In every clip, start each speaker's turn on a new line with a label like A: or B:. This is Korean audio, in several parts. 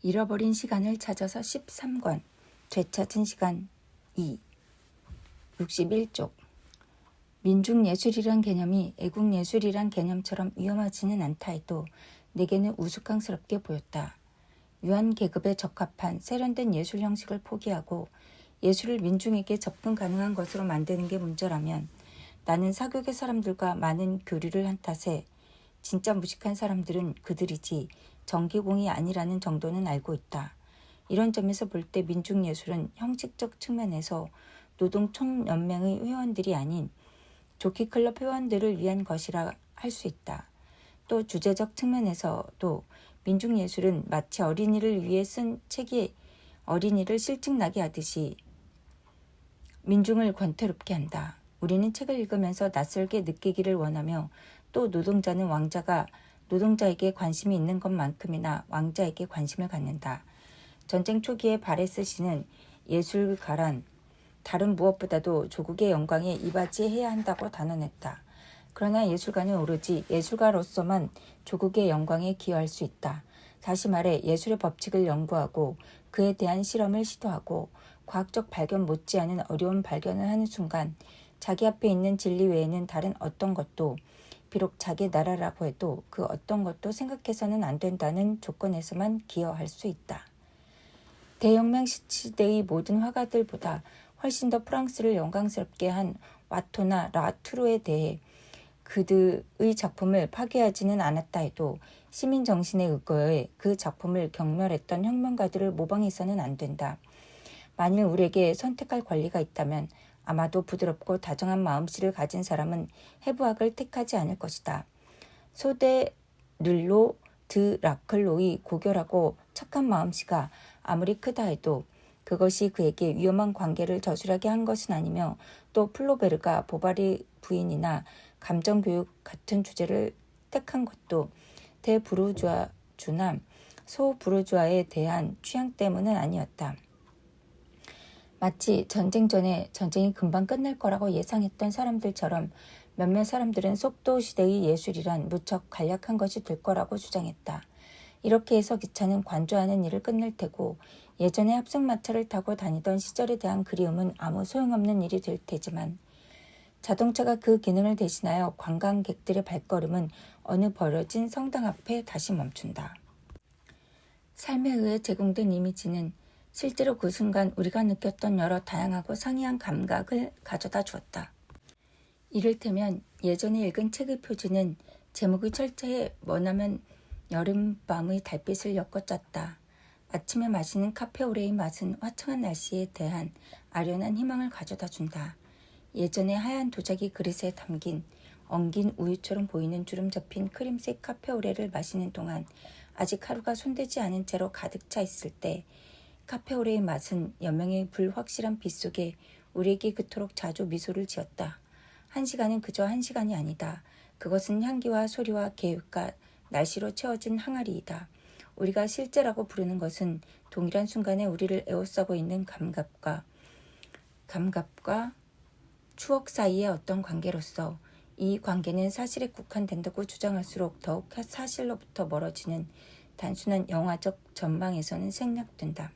A: 잃어버린 시간을 찾아서 13권, 되찾은 시간 2, 61쪽. 민중예술이란 개념이 애국예술이란 개념처럼 위험하지는 않다 해도 내게는 우스꽝스럽게 보였다. 유한계급에 적합한 세련된 예술 형식을 포기하고 예술을 민중에게 접근 가능한 것으로 만드는 게 문제라면 나는 사교계 사람들과 많은 교류를 한 탓에 진짜 무식한 사람들은 그들이지 정기공이 아니라는 정도는 알고 있다. 이런 점에서 볼 때 민중예술은 형식적 측면에서 노동총연맹의 회원들이 아닌 조키클럽 회원들을 위한 것이라 할 수 있다. 또 주제적 측면에서도 민중예술은 마치 어린이를 위해 쓴 책이 어린이를 실증나게 하듯이 민중을 권태롭게 한다. 우리는 책을 읽으면서 낯설게 느끼기를 원하며 또 노동자는 왕자가 노동자에게 관심이 있는 것만큼이나 왕자에게 관심을 갖는다. 전쟁 초기에 바레스 씨는 예술가란 다른 무엇보다도 조국의 영광에 이바지해야 한다고 단언했다. 그러나 예술가는 오로지 예술가로서만 조국의 영광에 기여할 수 있다. 다시 말해 예술의 법칙을 연구하고 그에 대한 실험을 시도하고 과학적 발견 못지않은 어려운 발견을 하는 순간 자기 앞에 있는 진리 외에는 다른 어떤 것도 비록 자기 나라라고 해도 그 어떤 것도 생각해서는 안 된다는 조건에서만 기여할 수 있다. 대혁명 시대의 모든 화가들보다 훨씬 더 프랑스를 영광스럽게 한 와토나 라투르에 대해 그들의 작품을 파괴하지는 않았다 해도 시민 정신에 의거해 그 작품을 경멸했던 혁명가들을 모방해서는 안 된다. 만일 우리에게 선택할 권리가 있다면 아마도 부드럽고 다정한 마음씨를 가진 사람은 해부학을 택하지 않을 것이다. 소데 르로 드 라클로의 고결하고 착한 마음씨가 아무리 크다 해도 그것이 그에게 위험한 관계를 저술하게 한 것은 아니며 또 플로베르가 보바리 부인이나 감정교육 같은 주제를 택한 것도 대부르주아주나 소부르주아에 대한 취향 때문은 아니었다. 마치 전쟁 전에 전쟁이 금방 끝날 거라고 예상했던 사람들처럼 몇몇 사람들은 속도 시대의 예술이란 무척 간략한 것이 될 거라고 주장했다. 이렇게 해서 기차는 관조하는 일을 끝낼 테고 예전에 합승마차를 타고 다니던 시절에 대한 그리움은 아무 소용없는 일이 될 테지만 자동차가 그 기능을 대신하여 관광객들의 발걸음은 어느 버려진 성당 앞에 다시 멈춘다. 삶에 의해 제공된 이미지는 실제로 그 순간 우리가 느꼈던 여러 다양하고 상이한 감각을 가져다 주었다. 이를테면 예전에 읽은 책의 표지는 제목의 철자에 머나먼 여름밤의 달빛을 엮어짰다. 아침에 마시는 카페오레의 맛은 화창한 날씨에 대한 아련한 희망을 가져다 준다. 예전에 하얀 도자기 그릇에 담긴 엉긴 우유처럼 보이는 주름 접힌 크림색 카페오레를 마시는 동안 아직 하루가 손대지 않은 채로 가득 차 있을 때 카페오레의 맛은 여명의 불확실한 빛 속에 우리에게 그토록 자주 미소를 지었다. 한 시간은 그저 한 시간이 아니다. 그것은 향기와 소리와 계획과 날씨로 채워진 항아리이다. 우리가 실제라고 부르는 것은 동일한 순간에 우리를 에워싸고 있는 감각과 추억 사이의 어떤 관계로서 이 관계는 사실에 국한된다고 주장할수록 더욱 사실로부터 멀어지는 단순한 영화적 전망에서는 생략된다.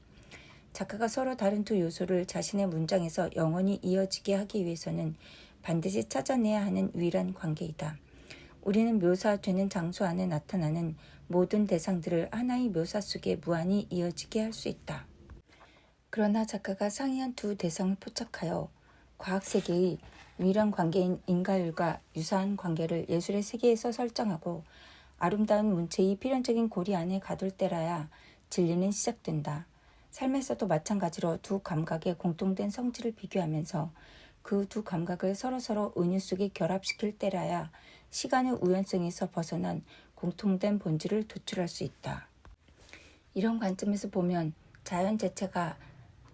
A: 작가가 서로 다른 두 요소를 자신의 문장에서 영원히 이어지게 하기 위해서는 반드시 찾아내야 하는 유일한 관계이다. 우리는 묘사되는 장소 안에 나타나는 모든 대상들을 하나의 묘사 속에 무한히 이어지게 할 수 있다. 그러나 작가가 상이한 두 대상을 포착하여 과학세계의 유일한 관계인 인과율과 유사한 관계를 예술의 세계에서 설정하고 아름다운 문체의 필연적인 고리 안에 가둘 때라야 진리는 시작된다. 삶에서도 마찬가지로 두 감각의 공통된 성질을 비교하면서 그 두 감각을 서로서로 은유 속에 결합시킬 때라야 시간의 우연성에서 벗어난 공통된 본질을 도출할 수 있다. 이런 관점에서 보면 자연 자체가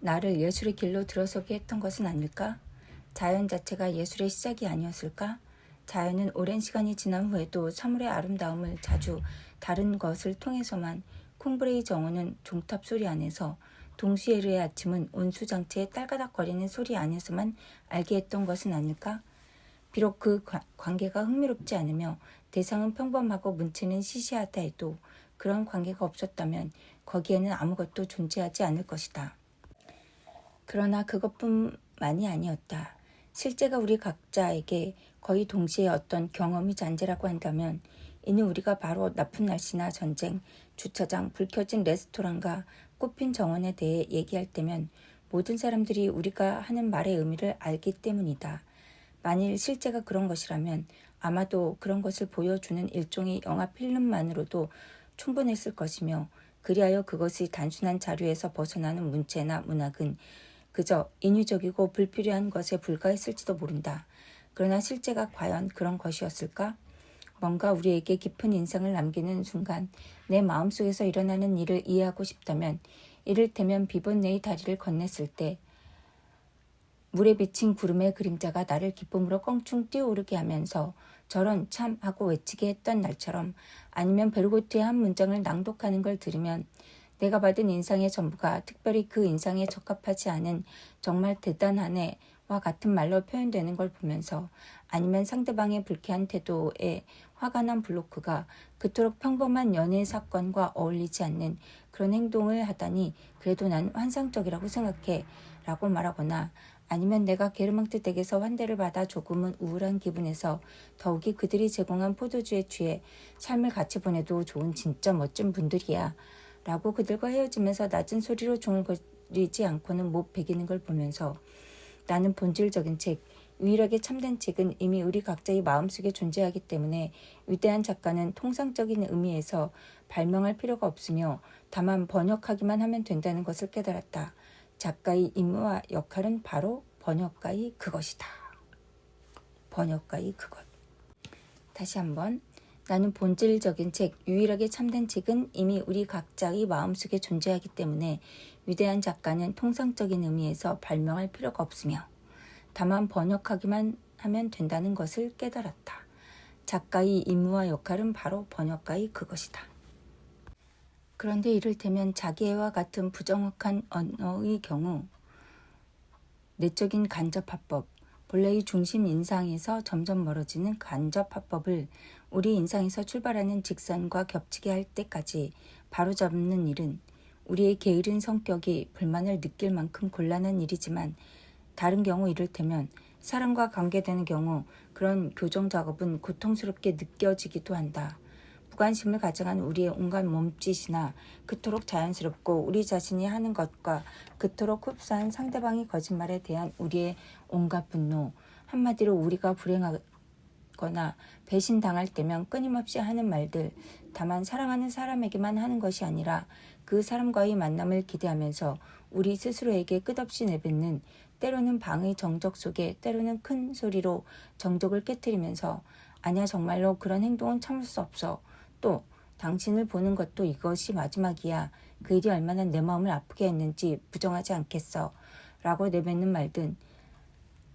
A: 나를 예술의 길로 들어서게 했던 것은 아닐까? 자연 자체가 예술의 시작이 아니었을까? 자연은 오랜 시간이 지난 후에도 사물의 아름다움을 자주 다른 것을 통해서만 콩브레이 정원은 종탑 소리 안에서 동시에르의 아침은 온수장치의 딸가닥거리는 소리 안에서만 알게 했던 것은 아닐까? 비록 그 관계가 흥미롭지 않으며 대상은 평범하고 문체는 시시하다 해도 그런 관계가 없었다면 거기에는 아무것도 존재하지 않을 것이다. 그러나 그것뿐만이 아니었다. 실제가 우리 각자에게 거의 동시에 어떤 경험이 잔재라고 한다면 이는 우리가 바로 나쁜 날씨나 전쟁, 주차장, 불 켜진 레스토랑과 꽃핀 정원에 대해 얘기할 때면 모든 사람들이 우리가 하는 말의 의미를 알기 때문이다. 만일 실제가 그런 것이라면 아마도 그런 것을 보여주는 일종의 영화 필름만으로도 충분했을 것이며 그리하여 그것이 단순한 자료에서 벗어나는 문체나 문학은 그저 인위적이고 불필요한 것에 불과했을지도 모른다. 그러나 실제가 과연 그런 것이었을까? 뭔가 우리에게 깊은 인상을 남기는 순간 내 마음속에서 일어나는 일을 이해하고 싶다면 이를테면 비본네의 다리를 건넸을 때 물에 비친 구름의 그림자가 나를 기쁨으로 껑충 뛰어오르게 하면서 저런 참 하고 외치게 했던 날처럼 아니면 베르고트의 한 문장을 낭독하는 걸 들으면 내가 받은 인상의 전부가 특별히 그 인상에 적합하지 않은 정말 대단하네와 같은 말로 표현되는 걸 보면서 아니면 상대방의 불쾌한 태도에 화가 난 블로크가 그토록 평범한 연애 사건과 어울리지 않는 그런 행동을 하다니 그래도 난 환상적이라고 생각해 라고 말하거나 아니면 내가 게르망트 댁에서 환대를 받아 조금은 우울한 기분에서 더욱이 그들이 제공한 포도주에 취해 삶을 같이 보내도 좋은 진짜 멋진 분들이야 라고 그들과 헤어지면서 낮은 소리로 중얼거리지 않고는 못 베기는 걸 보면서 나는 본질적인 책, 유일하게 참된 책은 이미 우리 각자의 마음속에 존재하기 때문에 위대한 작가는 통상적인 의미에서 발명할 필요가 없으며 다만 번역하기만 하면 된다는 것을 깨달았다. 작가의 임무와 역할은 바로 번역가의 그것이다. 번역가의 그것. 다시 한번. 나는 본질적인 책, 유일하게 참된 책은 이미 우리 각자의 마음속에 존재하기 때문에 위대한 작가는 통상적인 의미에서 발명할 필요가 없으며 다만 번역하기만 하면 된다는 것을 깨달았다. 작가의 임무와 역할은 바로 번역가의 그것이다. 그런데 이를테면 자기애와 같은 부정확한 언어의 경우 내적인 간접화법, 본래의 중심 인상에서 점점 멀어지는 간접화법을 우리 인상에서 출발하는 직선과 겹치게 할 때까지 바로잡는 일은 우리의 게으른 성격이 불만을 느낄 만큼 곤란한 일이지만 다른 경우 이를테면 사람과 관계되는 경우 그런 교정 작업은 고통스럽게 느껴지기도 한다. 무관심을 가져간 우리의 온갖 몸짓이나 그토록 자연스럽고 우리 자신이 하는 것과 그토록 흡사한 상대방의 거짓말에 대한 우리의 온갖 분노, 한마디로 우리가 불행하거나 배신당할 때면 끊임없이 하는 말들, 다만 사랑하는 사람에게만 하는 것이 아니라 그 사람과의 만남을 기대하면서 우리 스스로에게 끝없이 내뱉는 때로는 방의 정적 속에 때로는 큰 소리로 정적을 깨뜨리면서 아니야 정말로 그런 행동은 참을 수 없어. 또 당신을 보는 것도 이것이 마지막이야. 그 일이 얼마나 내 마음을 아프게 했는지 부정하지 않겠어. 라고 내뱉는 말든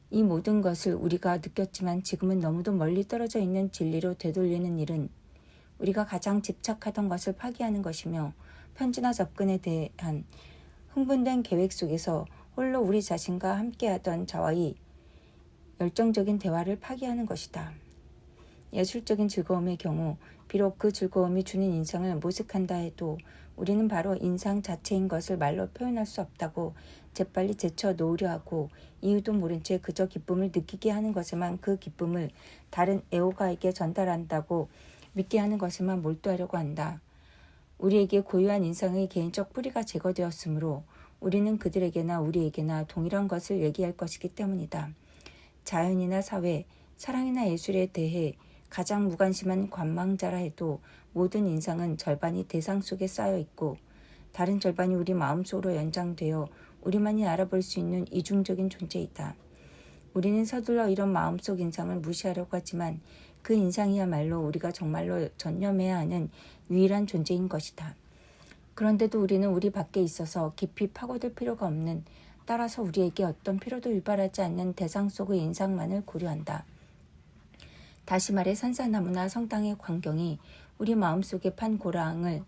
A: 이 모든 것을 우리가 느꼈지만 지금은 너무도 멀리 떨어져 있는 진리로 되돌리는 일은 우리가 가장 집착하던 것을 파기하는 것이며 편지나 접근에 대한 흥분된 계획 속에서 홀로 우리 자신과 함께하던 자와의 열정적인 대화를 파기하는 것이다. 예술적인 즐거움의 경우 비록 그 즐거움이 주는 인상을 모색한다 해도 우리는 바로 인상 자체인 것을 말로 표현할 수 없다고 재빨리 제쳐 놓으려 하고 이유도 모른 채 그저 기쁨을 느끼게 하는 것에만 그 기쁨을 다른 애호가에게 전달한다고 믿게 하는 것에만 몰두하려고 한다. 우리에게 고유한 인상의 개인적 뿌리가 제거되었으므로 우리는 그들에게나 우리에게나 동일한 것을 얘기할 것이기 때문이다. 자연이나 사회, 사랑이나 예술에 대해 가장 무관심한 관망자라 해도 모든 인상은 절반이 대상 속에 쌓여 있고 다른 절반이 우리 마음속으로 연장되어 우리만이 알아볼 수 있는 이중적인 존재이다. 우리는 서둘러 이런 마음속 인상을 무시하려고 하지만 그 인상이야말로 우리가 정말로 전념해야 하는 유일한 존재인 것이다. 그런데도 우리는 우리 밖에 있어서 깊이 파고들 필요가 없는, 따라서 우리에게 어떤 필요도 유발하지 않는 대상 속의 인상만을 고려한다. 다시 말해 산사나무나 성당의 광경이 우리 마음속에 판 고랑을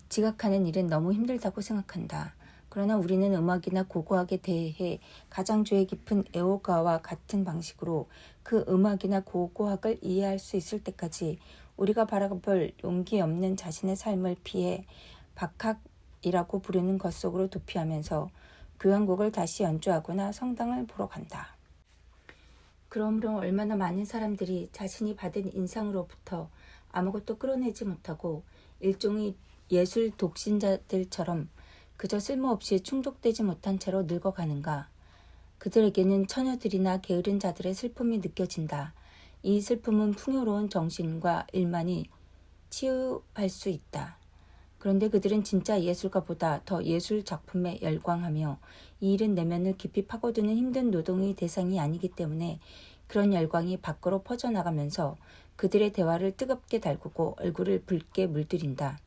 A: 지각하는 일은 너무 힘들다고 생각한다. 그러나 우리는 음악이나 고고학에 대해 가장 죄 깊은 애호가와 같은 방식으로 그 음악이나 고고학을 이해할 수 있을 때까지 우리가 바라볼 용기 없는 자신의 삶을 피해 박학이라고 부르는 것 속으로 도피하면서 교향곡을 다시 연주하거나 성당을 보러 간다. 그러므로 얼마나 많은 사람들이 자신이 받은 인상으로부터 아무것도 끌어내지 못하고 일종의 예술 독신자들처럼 그저 쓸모없이 충족되지 못한 채로 늙어가는가. 그들에게는 처녀들이나 게으른 자들의 슬픔이 느껴진다. 이 슬픔은 풍요로운 정신과 일만이 치유할 수 있다. 그런데 그들은 진짜 예술가보다 더 예술 작품에 열광하며 이 일은 내면을 깊이 파고드는 힘든 노동의 대상이 아니기 때문에 그런 열광이 밖으로 퍼져나가면서 그들의 대화를 뜨겁게 달구고 얼굴을 붉게 물들인다.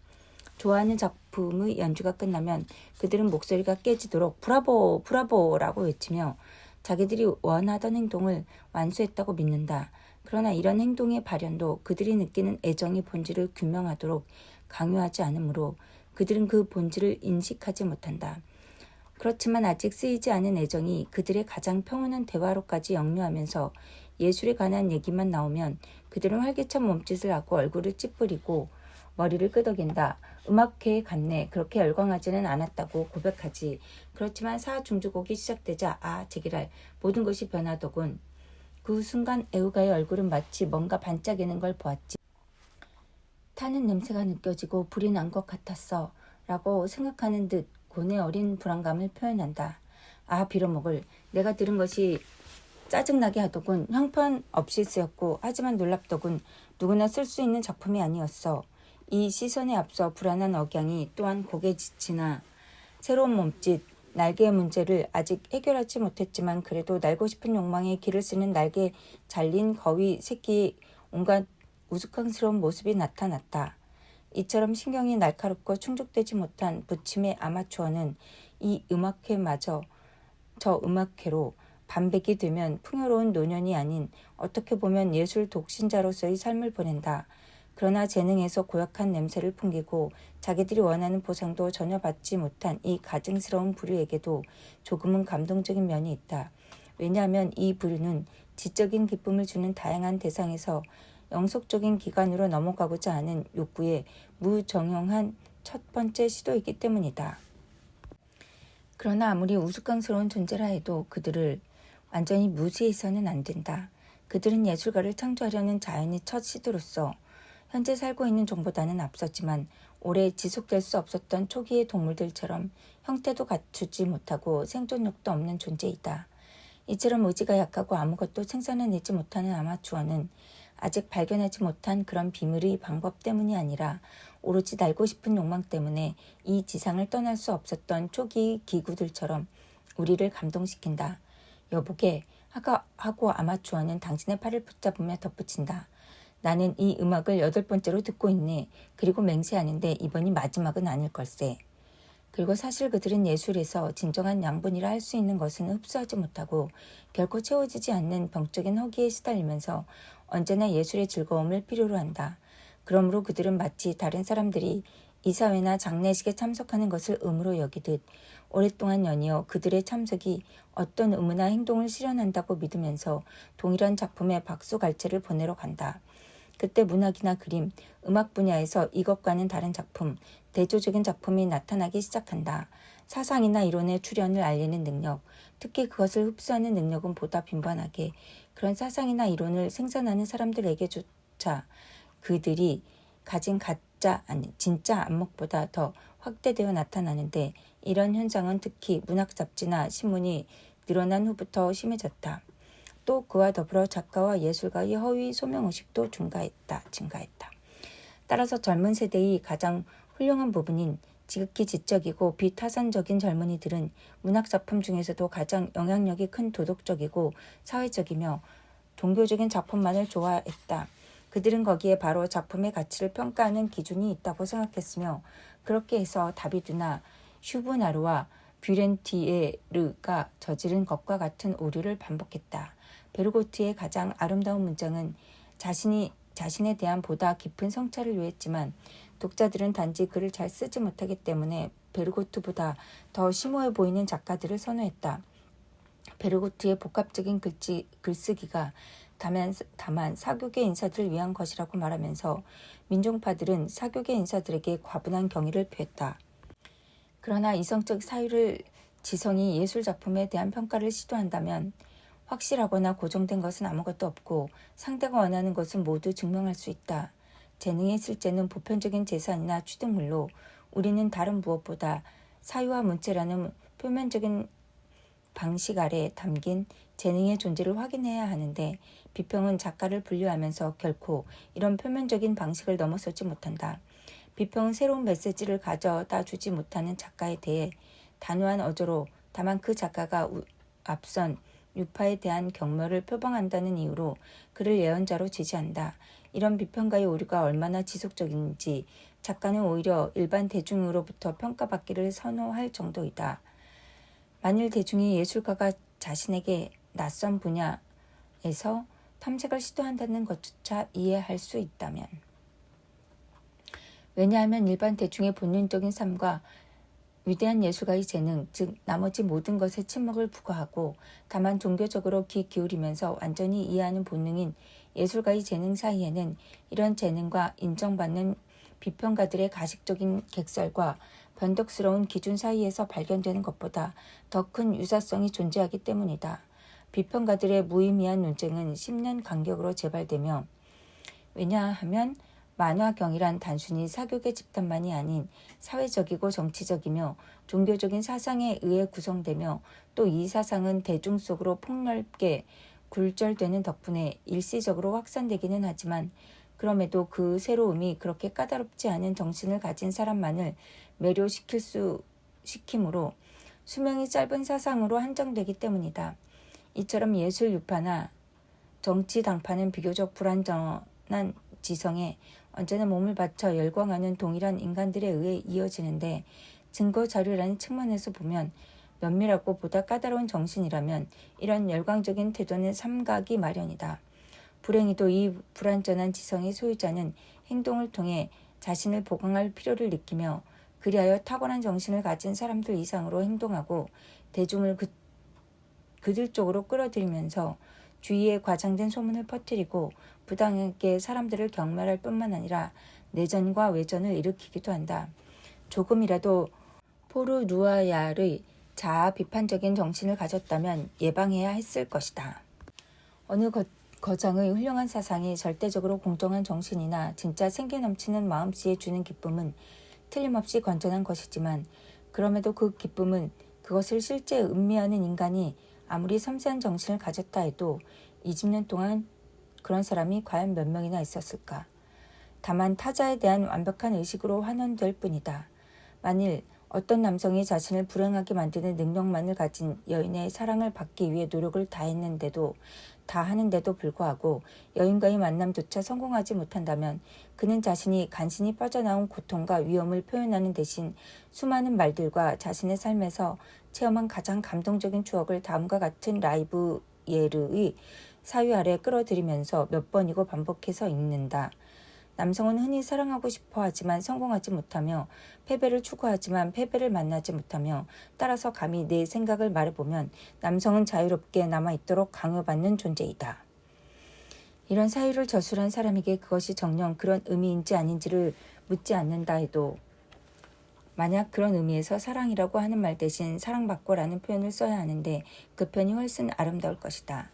A: 좋아하는 작품의 연주가 끝나면 그들은 목소리가 깨지도록 브라보! 브라보! 라고 외치며 자기들이 원하던 행동을 완수했다고 믿는다. 그러나 이런 행동의 발현도 그들이 느끼는 애정의 본질을 규명하도록 강요하지 않으므로 그들은 그 본질을 인식하지 못한다. 그렇지만 아직 쓰이지 않은 애정이 그들의 가장 평온한 대화로까지 역류하면서 예술에 관한 얘기만 나오면 그들은 활기찬 몸짓을 하고 얼굴을 찌푸리고 머리를 끄덕인다. 음악회에 갔네. 그렇게 열광하지는 않았다고 고백하지. 그렇지만 사중주곡이 시작되자 제기랄 모든 것이 변하더군. 그 순간 애우가의 얼굴은 마치 뭔가 반짝이는 걸 보았지. 타는 냄새가 느껴지고 불이 난 것 같았어. 라고 생각하는 듯 고뇌 어린 불안감을 표현한다. 빌어먹을. 내가 들은 것이 짜증나게 하더군. 형편없이 쓰였고 하지만 놀랍더군. 누구나 쓸 수 있는 작품이 아니었어. 이 시선에 앞서 불안한 억양이 또한 고개짓이나 새로운 몸짓, 날개의 문제를 아직 해결하지 못했지만 그래도 날고 싶은 욕망에 기를 쓰는 날개 잘린 거위 새끼의 온갖 우스꽝스러운 모습이 나타났다. 이처럼 신경이 날카롭고 충족되지 못한 부침의 아마추어는 이 음악회마저 저 음악회로 반백이 되면 풍요로운 노년이 아닌 어떻게 보면 예술 독신자로서의 삶을 보낸다. 그러나 재능에서 고약한 냄새를 풍기고 자기들이 원하는 보상도 전혀 받지 못한 이 가증스러운 부류에게도 조금은 감동적인 면이 있다. 왜냐하면 이 부류는 지적인 기쁨을 주는 다양한 대상에서 영속적인 기관으로 넘어가고자 하는 욕구의 무정형한 첫 번째 시도이기 때문이다. 그러나 아무리 우스꽝스러운 존재라 해도 그들을 완전히 무시해서는 안 된다. 그들은 예술가를 창조하려는 자연의 첫 시도로서 현재 살고 있는 종보다는 앞섰지만 오래 지속될 수 없었던 초기의 동물들처럼 형태도 갖추지 못하고 생존력도 없는 존재이다. 이처럼 의지가 약하고 아무것도 생산해내지 못하는 아마추어는 아직 발견하지 못한 그런 비밀의 방법 때문이 아니라 오로지 날고 싶은 욕망 때문에 이 지상을 떠날 수 없었던 초기 기구들처럼 우리를 감동시킨다. 여보게 하고 아마추어는 당신의 팔을 붙잡으며 덧붙인다. 나는 이 음악을 8번째로 듣고 있네. 그리고 맹세하는데 이번이 마지막은 아닐 걸세. 그리고 사실 그들은 예술에서 진정한 양분이라 할 수 있는 것은 흡수하지 못하고 결코 채워지지 않는 병적인 허기에 시달리면서 언제나 예술의 즐거움을 필요로 한다. 그러므로 그들은 마치 다른 사람들이 이사회나 장례식에 참석하는 것을 의무로 여기듯 오랫동안 연이어 그들의 참석이 어떤 의무나 행동을 실현한다고 믿으면서 동일한 작품에 박수갈채를 보내러 간다. 그때 문학이나 그림, 음악 분야에서 이것과는 다른 작품, 대조적인 작품이 나타나기 시작한다. 사상이나 이론의 출현을 알리는 능력, 특히 그것을 흡수하는 능력은 보다 빈번하게 그런 사상이나 이론을 생산하는 사람들에게조차 그들이 가진 진짜 안목보다 더 확대되어 나타나는데 이런 현상은 특히 문학 잡지나 신문이 늘어난 후부터 심해졌다. 또 그와 더불어 작가와 예술가의 허위 소명의식도 증가했다. 따라서 젊은 세대의 가장 훌륭한 부분인 지극히 지적이고 비타산적인 젊은이들은 문학작품 중에서도 가장 영향력이 큰 도덕적이고 사회적이며 종교적인 작품만을 좋아했다. 그들은 거기에 바로 작품의 가치를 평가하는 기준이 있다고 생각했으며 그렇게 해서 다비드나 슈브나르와 뷰렌티에르가 저지른 것과 같은 오류를 반복했다. 베르고트의 가장 아름다운 문장은 자신에 대한 보다 깊은 성찰을 요했지만 독자들은 단지 글을 잘 쓰지 못하기 때문에 베르고트보다 더 심오해 보이는 작가들을 선호했다. 베르고트의 복합적인 글쓰기가 다만 사교계 인사들을 위한 것이라고 말하면서 민중파들은 사교계 인사들에게 과분한 경의를 표했다. 그러나 이성적 사유를 지성이 예술작품에 대한 평가를 시도한다면 확실하거나 고정된 것은 아무것도 없고 상대가 원하는 것은 모두 증명할 수 있다. 재능의 실제는 보편적인 재산이나 취득물로 우리는 다른 무엇보다 사유와 문체라는 표면적인 방식 아래 담긴 재능의 존재를 확인해야 하는데 비평은 작가를 분류하면서 결코 이런 표면적인 방식을 넘어서지 못한다. 비평은 새로운 메시지를 가져다 주지 못하는 작가에 대해 단호한 어조로 다만 그 작가가 앞선 유파에 대한 경멸을 표방한다는 이유로 그를 예언자로 지지한다. 이런 비평가의 오류가 얼마나 지속적인지 작가는 오히려 일반 대중으로부터 평가받기를 선호할 정도이다. 만일 대중이 예술가가 자신에게 낯선 분야에서 탐색을 시도한다는 것조차 이해할 수 있다면. 왜냐하면 일반 대중의 본능적인 삶과 위대한 예술가의 재능, 즉 나머지 모든 것에 침묵을 부과하고 다만 종교적으로 귀 기울이면서 완전히 이해하는 본능인 예술가의 재능 사이에는 이런 재능과 인정받는 비평가들의 가식적인 객설과 변덕스러운 기준 사이에서 발견되는 것보다 더 큰 유사성이 존재하기 때문이다. 비평가들의 무의미한 논쟁은 10년 간격으로 재발되며 왜냐하면 만화경이란 단순히 사교계 집단만이 아닌 사회적이고 정치적이며 종교적인 사상에 의해 구성되며 또 이 사상은 대중 속으로 폭넓게 굴절되는 덕분에 일시적으로 확산되기는 하지만 그럼에도 그 새로움이 그렇게 까다롭지 않은 정신을 가진 사람만을 매료시키므로 수명이 짧은 사상으로 한정되기 때문이다. 이처럼 예술 유파나 정치 당파는 비교적 불완전한 지성에 언제나 몸을 바쳐 열광하는 동일한 인간들에 의해 이어지는데 증거 자료라는 측면에서 보면 면밀하고 보다 까다로운 정신이라면 이런 열광적인 태도는 삼가기 마련이다. 불행히도 이 불완전한 지성의 소유자는 행동을 통해 자신을 보강할 필요를 느끼며 그리하여 탁월한 정신을 가진 사람들 이상으로 행동하고 대중을 그들 쪽으로 끌어들이면서 주위에 과장된 소문을 퍼뜨리고 부당하게 사람들을 경멸할 뿐만 아니라 내전과 외전을 일으키기도 한다. 조금이라도 포르누아야의 자아 비판적인 정신을 가졌다면 예방해야 했을 것이다. 어느 거장의 훌륭한 사상이 절대적으로 공정한 정신이나 진짜 생기 넘치는 마음씨에 주는 기쁨은 틀림없이 건전한 것이지만 그럼에도 그 기쁨은 그것을 실제 음미하는 인간이 아무리 섬세한 정신을 가졌다 해도 20년 동안 그런 사람이 과연 몇 명이나 있었을까? 다만 타자에 대한 완벽한 의식으로 환원될 뿐이다. 만일 어떤 남성이 자신을 불행하게 만드는 능력만을 가진 여인의 사랑을 받기 위해 노력을 다하는데도 불구하고 여인과의 만남조차 성공하지 못한다면 그는 자신이 간신히 빠져나온 고통과 위험을 표현하는 대신 수많은 말들과 자신의 삶에서 체험한 가장 감동적인 추억을 다음과 같은 라이브 예르의 사유 아래 끌어들이면서 몇 번이고 반복해서 읽는다. 남성은 흔히 사랑하고 싶어 하지만 성공하지 못하며 패배를 추구하지만 패배를 만나지 못하며 따라서 감히 내 생각을 말해보면 남성은 자유롭게 남아있도록 강요받는 존재이다. 이런 사유를 저술한 사람에게 그것이 정녕 그런 의미인지 아닌지를 묻지 않는다 해도 만약 그런 의미에서 사랑이라고 하는 말 대신 사랑받고라는 표현을 써야 하는데 그 표현이 훨씬 아름다울 것이다.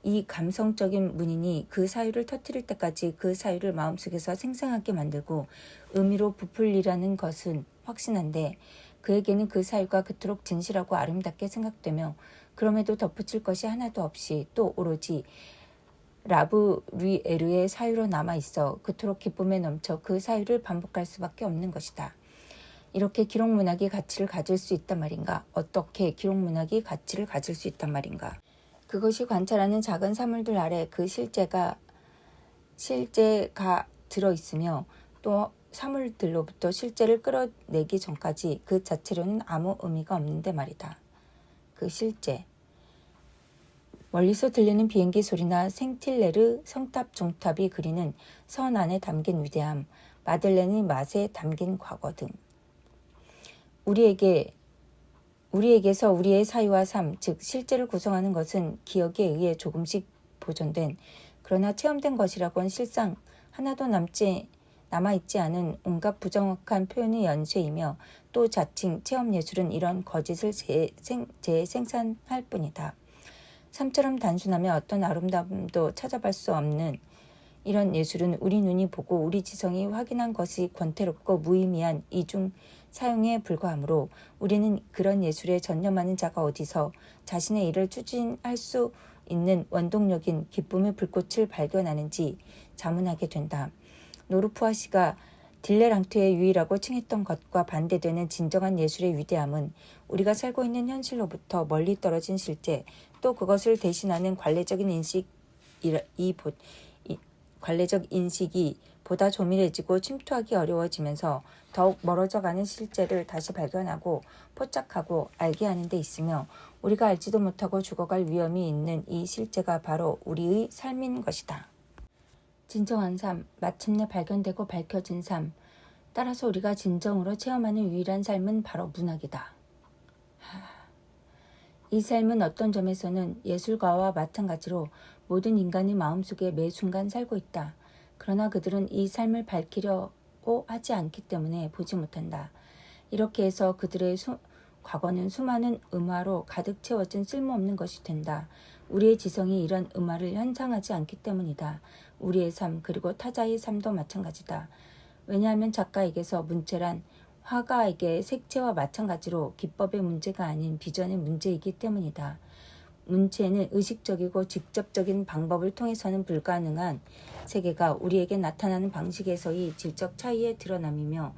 A: 이 감성적인 문인이 그 사유를 터뜨릴 때까지 그 사유를 마음속에서 생생하게 만들고 의미로 부풀리라는 것은 확신한데 그에게는 그 사유가 그토록 진실하고 아름답게 생각되며 그럼에도 덧붙일 것이 하나도 없이 또 오로지 라브리에르의 사유로 남아있어 그토록 기쁨에 넘쳐 그 사유를 반복할 수밖에 없는 것이다. 이렇게 기록문학이 가치를 가질 수 있단 말인가? 어떻게 기록문학이 가치를 가질 수 있단 말인가? 그것이 관찰하는 작은 사물들 아래 그 실제가 들어있으며 또 사물들로부터 실제를 끌어내기 전까지 그 자체로는 아무 의미가 없는데 말이다. 그 실제. 멀리서 들리는 비행기 소리나 생틸레르 성탑 종탑이 그리는 선 안에 담긴 위대함, 마들렌의 맛에 담긴 과거 등. 우리에게서 우리의 사유와 삶, 즉 실제를 구성하는 것은 기억에 의해 조금씩 보존된 그러나 체험된 것이라곤 실상 하나도 남아있지 않은 온갖 부정확한 표현의 연쇄이며 또 자칭 체험예술은 이런 거짓을 재생산할 뿐이다. 삶처럼 단순하며 어떤 아름다움도 찾아볼 수 없는 이런 예술은 우리 눈이 보고 우리 지성이 확인한 것이 권태롭고 무의미한 이중 사용에 불과하므로 우리는 그런 예술에 전념하는 자가 어디서 자신의 일을 추진할 수 있는 원동력인 기쁨의 불꽃을 발견하는지 자문하게 된다. 노르푸아시가 딜레랑트의 유일하고 칭했던 것과 반대되는 진정한 예술의 위대함은 우리가 살고 있는 현실로부터 멀리 떨어진 실제 또 그것을 대신하는 관례적 인식이 보다 조밀해지고 침투하기 어려워지면서 더욱 멀어져가는 실제를 다시 발견하고 포착하고 알게 하는 데 있으며 우리가 알지도 못하고 죽어갈 위험이 있는 이 실제가 바로 우리의 삶인 것이다. 진정한 삶, 마침내 발견되고 밝혀진 삶, 따라서 우리가 진정으로 체험하는 유일한 삶은 바로 문학이다. 이 삶은 어떤 점에서는 예술가와 마찬가지로 모든 인간의 마음속에 매 순간 살고 있다. 그러나 그들은 이 삶을 밝히려고 하지 않기 때문에 보지 못한다. 이렇게 해서 그들의 과거는 수많은 음화로 가득 채워진 쓸모없는 것이 된다. 우리의 지성이 이런 음화를 현상하지 않기 때문이다. 우리의 삶 그리고 타자의 삶도 마찬가지다. 왜냐하면 작가에게서 문체란 화가에게 색채와 마찬가지로 기법의 문제가 아닌 비전의 문제이기 때문이다. 문체는 의식적이고 직접적인 방법을 통해서는 불가능한 세계가 우리에게 나타나는 방식에서의 질적 차이의 드러남이며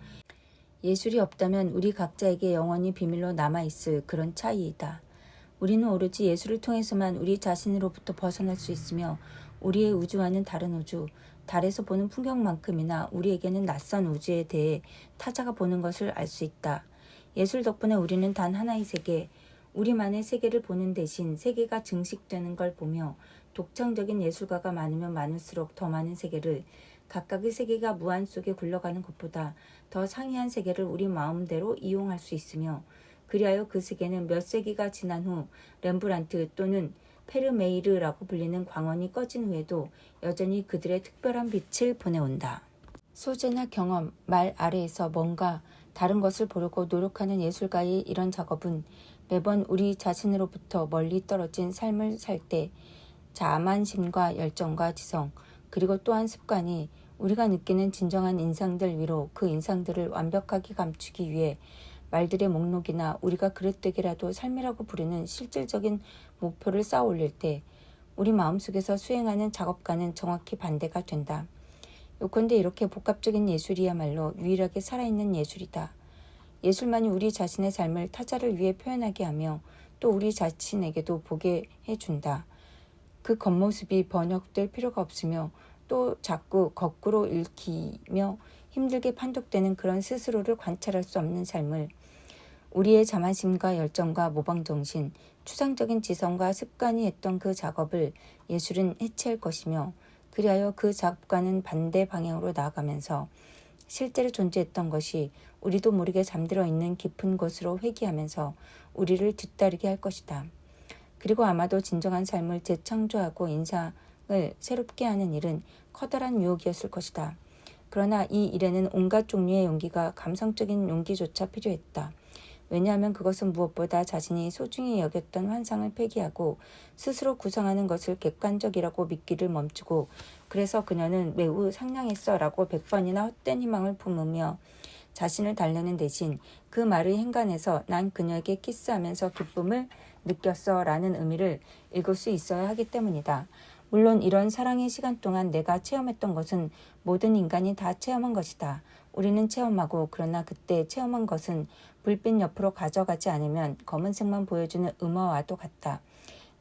A: 예술이 없다면 우리 각자에게 영원히 비밀로 남아있을 그런 차이이다. 우리는 오로지 예술을 통해서만 우리 자신으로부터 벗어날 수 있으며 우리의 우주와는 다른 우주, 달에서 보는 풍경만큼이나 우리에게는 낯선 우주에 대해 타자가 보는 것을 알 수 있다. 예술 덕분에 우리는 단 하나의 세계, 우리만의 세계를 보는 대신 세계가 증식되는 걸 보며 독창적인 예술가가 많으면 많을수록 더 많은 세계를 각각의 세계가 무한 속에 굴러가는 것보다 더 상이한 세계를 우리 마음대로 이용할 수 있으며 그리하여 그 세계는 몇 세기가 지난 후 렘브란트 또는 페르메이르라고 불리는 광원이 꺼진 후에도 여전히 그들의 특별한 빛을 보내온다. 소재나 경험, 말 아래에서 뭔가 다른 것을 보려고 노력하는 예술가의 이런 작업은 매번 우리 자신으로부터 멀리 떨어진 삶을 살 때 자만심과 열정과 지성 그리고 또한 습관이 우리가 느끼는 진정한 인상들 위로 그 인상들을 완벽하게 감추기 위해 말들의 목록이나 우리가 그릇되기라도 삶이라고 부르는 실질적인 목표를 쌓아 올릴 때 우리 마음속에서 수행하는 작업과는 정확히 반대가 된다. 요컨대 이렇게 복합적인 예술이야말로 유일하게 살아있는 예술이다. 예술만이 우리 자신의 삶을 타자를 위해 표현하게 하며 또 우리 자신에게도 보게 해준다. 그 겉모습이 번역될 필요가 없으며 또 자꾸 거꾸로 읽히며 힘들게 판독되는 그런 스스로를 관찰할 수 없는 삶을 우리의 자만심과 열정과 모방정신, 추상적인 지성과 습관이 했던 그 작업을 예술은 해체할 것이며 그리하여 그 작업과는 반대 방향으로 나아가면서 실제로 존재했던 것이 우리도 모르게 잠들어 있는 깊은 곳으로 회귀하면서 우리를 뒤따르게 할 것이다. 그리고 아마도 진정한 삶을 재창조하고 인상을 새롭게 하는 일은 커다란 유혹이었을 것이다. 그러나 이 일에는 온갖 종류의 용기가 감성적인 용기조차 필요했다. 왜냐하면 그것은 무엇보다 자신이 소중히 여겼던 환상을 폐기하고 스스로 구성하는 것을 객관적이라고 믿기를 멈추고 그래서 그녀는 매우 상냥했어 라고 100번이나 헛된 희망을 품으며 자신을 달래는 대신 그 말의 행간에서 난 그녀에게 키스하면서 기쁨을 느꼈어 라는 의미를 읽을 수 있어야 하기 때문이다. 물론 이런 사랑의 시간 동안 내가 체험했던 것은 모든 인간이 다 체험한 것이다. 우리는 체험하고 그러나 그때 체험한 것은 불빛 옆으로 가져가지 않으면 검은색만 보여주는 음화와도 같다.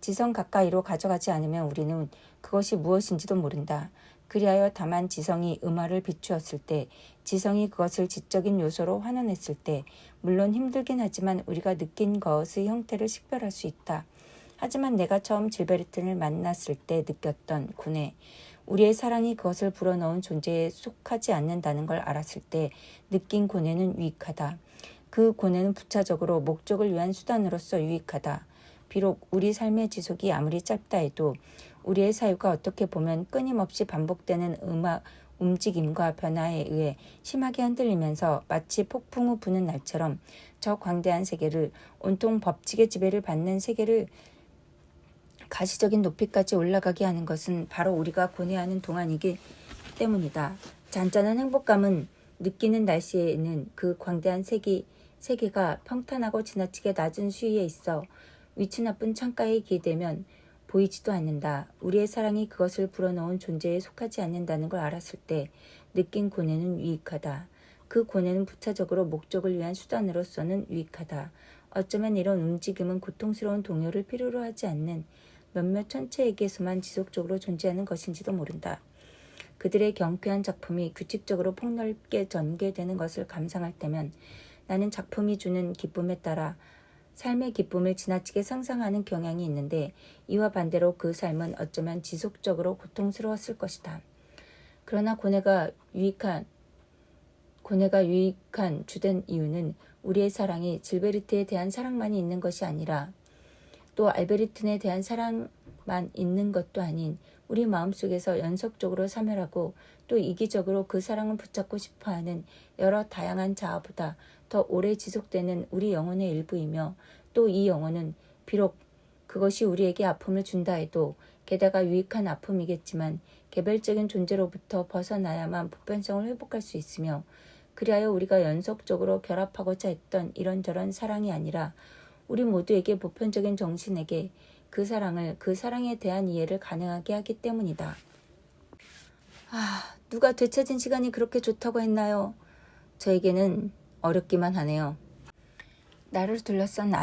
A: 지성 가까이로 가져가지 않으면 우리는 그것이 무엇인지도 모른다. 그리하여 다만 지성이 음화를 비추었을 때, 지성이 그것을 지적인 요소로 환원했을 때, 물론 힘들긴 하지만 우리가 느낀 것의 형태를 식별할 수 있다. 하지만 내가 처음 질베르튼을 만났을 때 느꼈던 고뇌, 우리의 사랑이 그것을 불어넣은 존재에 속하지 않는다는 걸 알았을 때 느낀 고뇌는 유익하다. 그 고뇌는 부차적으로 목적을 위한 수단으로서 유익하다. 비록 우리 삶의 지속이 아무리 짧다 해도 우리의 사유가 어떻게 보면 끊임없이 반복되는 움직임과 변화에 의해 심하게 흔들리면서 마치 폭풍우 부는 날처럼 저 광대한 세계를, 온통 법칙의 지배를 받는 세계를 가시적인 높이까지 올라가게 하는 것은 바로 우리가 고뇌하는 동안이기 때문이다. 잔잔한 행복감은 느끼는 날씨에는 그 광대한 세계가 평탄하고 지나치게 낮은 수위에 있어 위치 나쁜 창가에 기대면 보이지도 않는다. 우리의 사랑이 그것을 불어넣은 존재에 속하지 않는다는 걸 알았을 때 느낀 고뇌는 유익하다. 그 고뇌는 부차적으로 목적을 위한 수단으로서는 유익하다. 어쩌면 이런 움직임은 고통스러운 동요를 필요로 하지 않는 몇몇 천체에게서만 지속적으로 존재하는 것인지도 모른다. 그들의 경쾌한 작품이 규칙적으로 폭넓게 전개되는 것을 감상할 때면 나는 작품이 주는 기쁨에 따라 삶의 기쁨을 지나치게 상상하는 경향이 있는데, 이와 반대로 그 삶은 어쩌면 지속적으로 고통스러웠을 것이다. 그러나 고뇌가 유익한 주된 이유는 우리의 사랑이 질베르트에 대한 사랑만이 있는 것이 아니라 또 알베르틴에 대한 사랑만 있는 것도 아닌 우리 마음속에서 연속적으로 사멸하고 또 이기적으로 그 사랑을 붙잡고 싶어하는 여러 다양한 자아보다 더 오래 지속되는 우리 영혼의 일부이며, 또 이 영혼은 비록 그것이 우리에게 아픔을 준다 해도 게다가 유익한 아픔이겠지만 개별적인 존재로부터 벗어나야만 보편성을 회복할 수 있으며, 그리하여 우리가 연속적으로 결합하고자 했던 이런저런 사랑이 아니라 우리 모두에게 보편적인 정신에게 그 사랑에 대한 이해를 가능하게 하기 때문이다. 누가 되찾은 시간이 그렇게 좋다고 했나요? 저에게는 어렵기만 하네요. 나를 둘러싼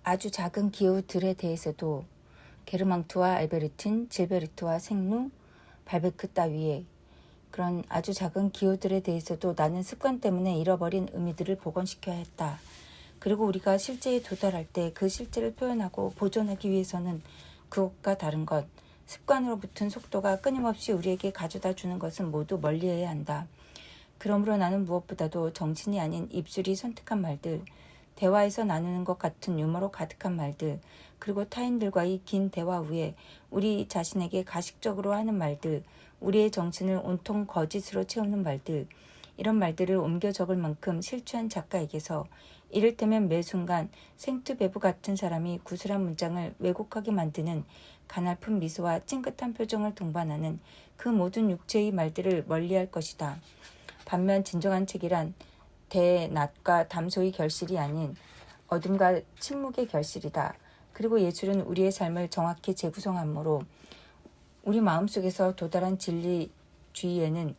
A: 아주 작은 기후들에 대해서도 게르망트와 알베르틴, 질베르트와 생루, 발베크 따위의 그런 아주 작은 기호들에 대해서도 나는 습관 때문에 잃어버린 의미들을 복원시켜야 했다. 그리고 우리가 실제에 도달할 때 그 실제를 표현하고 보존하기 위해서는 그것과 다른 것, 습관으로 붙은 속도가 끊임없이 우리에게 가져다 주는 것은 모두 멀리해야 한다. 그러므로 나는 무엇보다도 정신이 아닌 입술이 선택한 말들, 대화에서 나누는 것 같은 유머로 가득한 말들, 그리고 타인들과의 긴 대화 후에 우리 자신에게 가식적으로 하는 말들, 우리의 정신을 온통 거짓으로 채우는 말들, 이런 말들을 옮겨 적을 만큼 실추한 작가에게서 이를테면 매 순간 생투베브 같은 사람이 구슬한 문장을 왜곡하게 만드는 가냘픈 미소와 찡긋한 표정을 동반하는 그 모든 육체의 말들을 멀리할 것이다. 반면 진정한 책이란 대낮과 담소의 결실이 아닌 어둠과 침묵의 결실이다. 그리고 예술은 우리의 삶을 정확히 재구성하므로 우리 마음속에서 도달한 진리 주위에는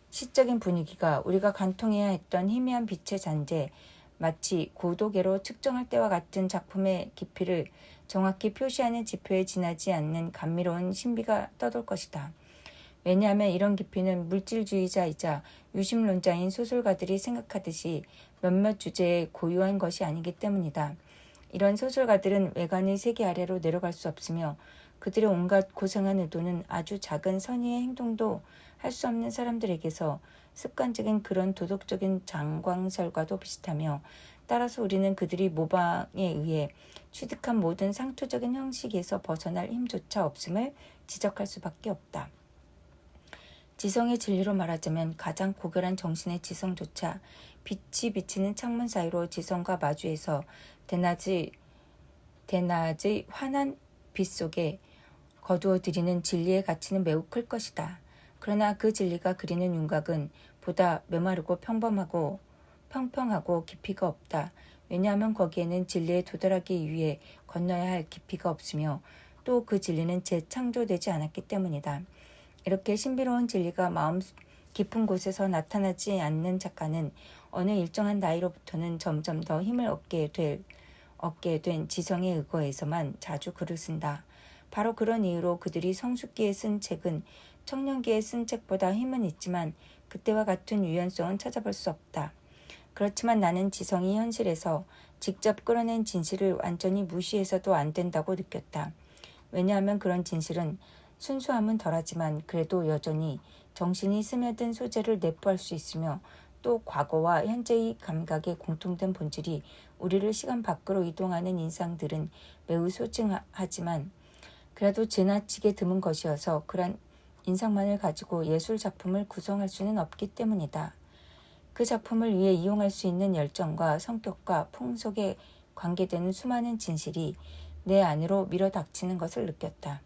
A: 시적인 분위기가 우리가 관통해야 했던 희미한 빛의 잔재, 마치 고도계로 측정할 때와 같은 작품의 깊이를 정확히 표시하는 지표에 지나지 않는 감미로운 신비가 떠돌 것이다. 왜냐하면 이런 깊이는 물질주의자이자 유심론자인 소설가들이 생각하듯이 몇몇 주제에 고유한 것이 아니기 때문이다. 이런 소설가들은 외관의 세계 아래로 내려갈 수 없으며 그들의 온갖 고상한 의도는 아주 작은 선의의 행동도 할 수 없는 사람들에게서 습관적인 그런 도덕적인 장광설과도 비슷하며, 따라서 우리는 그들이 모방에 의해 취득한 모든 상투적인 형식에서 벗어날 힘조차 없음을 지적할 수밖에 없다. 지성의 진리로 말하자면 가장 고결한 정신의 지성조차 빛이 비치는 창문 사이로 지성과 마주해서 대낮의 환한 빛 속에 거두어들이는 진리의 가치는 매우 클 것이다. 그러나 그 진리가 그리는 윤곽은 보다 메마르고 평평하고 깊이가 없다. 왜냐하면 거기에는 진리에 도달하기 위해 건너야 할 깊이가 없으며 또 그 진리는 재창조되지 않았기 때문이다. 이렇게 신비로운 진리가 마음 깊은 곳에서 나타나지 않는 작가는 어느 일정한 나이로부터는 점점 더 힘을 얻게 된 지성의 의거에서만 자주 글을 쓴다. 바로 그런 이유로 그들이 성숙기에 쓴 책은 청년기에 쓴 책보다 힘은 있지만 그때와 같은 유연성은 찾아볼 수 없다. 그렇지만 나는 지성이 현실에서 직접 끌어낸 진실을 완전히 무시해서도 안 된다고 느꼈다. 왜냐하면 그런 진실은 순수함은 덜하지만 그래도 여전히 정신이 스며든 소재를 내포할 수 있으며, 또 과거와 현재의 감각의 공통된 본질이 우리를 시간 밖으로 이동하는 인상들은 매우 소중하지만 그래도 지나치게 드문 것이어서 그런 인상만을 가지고 예술 작품을 구성할 수는 없기 때문이다. 그 작품을 위해 이용할 수 있는 열정과 성격과 풍속에 관계되는 수많은 진실이 내 안으로 밀어닥치는 것을 느꼈다.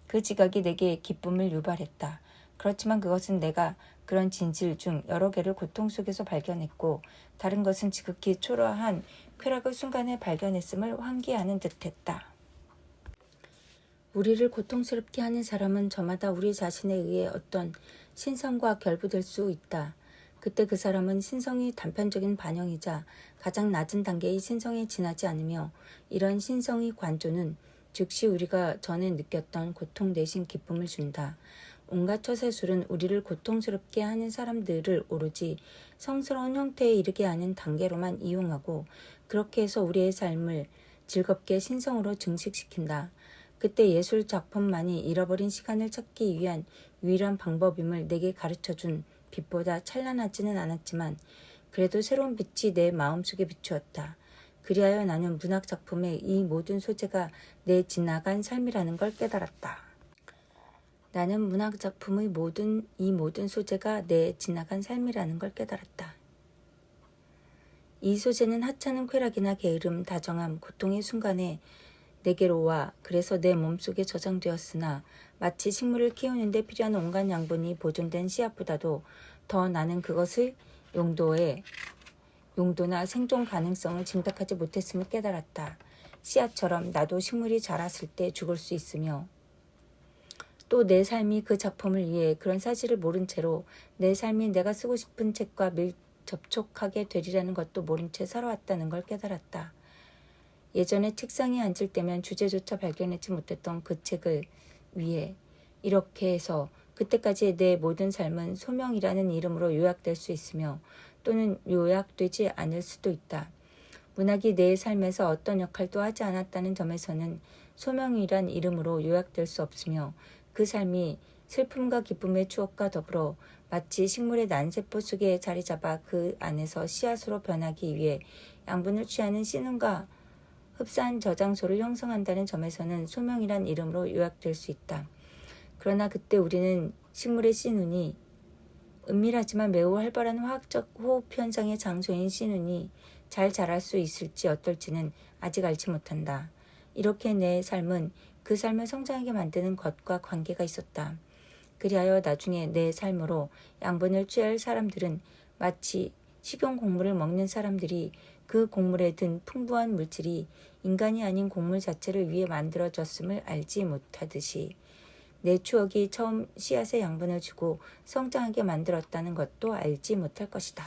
A: 그 지각이 내게 기쁨을 유발했다. 그렇지만 그것은 내가 그런 진실 중 여러 개를 고통 속에서 발견했고 다른 것은 지극히 초라한 쾌락을 순간에 발견했음을 환기하는 듯했다. 우리를 고통스럽게 하는 사람은 저마다 우리 자신에 의해 어떤 신성과 결부될 수 있다. 그때 그 사람은 신성이 단편적인 반영이자 가장 낮은 단계의 신성에 지나지 않으며 이런 신성의 관조는 즉시 우리가 전에 느꼈던 고통 대신 기쁨을 준다. 온갖 처세술은 우리를 고통스럽게 하는 사람들을 오로지 성스러운 형태에 이르게 하는 단계로만 이용하고 그렇게 해서 우리의 삶을 즐겁게 신성으로 증식시킨다. 그때 예술 작품만이 잃어버린 시간을 찾기 위한 유일한 방법임을 내게 가르쳐준 빛보다 찬란하지는 않았지만 그래도 새로운 빛이 내 마음속에 비추었다. 그리하여 나는 문학 작품의 이 모든 소재가 내 지나간 삶이라는 걸 깨달았다. 나는 문학 작품의 이 모든 소재가 내 지나간 삶이라는 걸 깨달았다. 이 소재는 하찮은 쾌락이나 게으름, 다정함, 고통의 순간에 내게로 와 그래서 내 몸속에 저장되었으나 마치 식물을 키우는 데 필요한 온갖 양분이 보존된 씨앗보다도 더 나는 그것의 용도나 생존 가능성을 짐작하지 못했음을 깨달았다. 씨앗처럼 나도 식물이 자랐을 때 죽을 수 있으며 또 내 삶이 그 작품을 위해 그런 사실을 모른 채로 내 삶이 내가 쓰고 싶은 책과 접촉하게 되리라는 것도 모른 채 살아왔다는 걸 깨달았다. 예전에 책상에 앉을 때면 주제조차 발견하지 못했던 그 책을 위해 이렇게 해서 그때까지의 내 모든 삶은 소명이라는 이름으로 요약될 수 있으며 또는 요약되지 않을 수도 있다. 문학이 내 삶에서 어떤 역할도 하지 않았다는 점에서는 소명이란 이름으로 요약될 수 없으며 그 삶이 슬픔과 기쁨의 추억과 더불어 마치 식물의 난세포 속에 자리 잡아 그 안에서 씨앗으로 변하기 위해 양분을 취하는 씨눈과 흡사한 저장소를 형성한다는 점에서는 소명이란 이름으로 요약될 수 있다. 그러나 그때 우리는 식물의 씨눈이 은밀하지만 매우 활발한 화학적 호흡 현상의 장소인 씨눈이 잘 자랄 수 있을지 어떨지는 아직 알지 못한다. 이렇게 내 삶은 그 삶을 성장하게 만드는 것과 관계가 있었다. 그리하여 나중에 내 삶으로 양분을 취할 사람들은 마치 식용 곡물을 먹는 사람들이 그 곡물에 든 풍부한 물질이 인간이 아닌 곡물 자체를 위해 만들어졌음을 알지 못하듯이 내 추억이 처음 씨앗에 양분을 주고 성장하게 만들었다는 것도 알지 못할 것이다.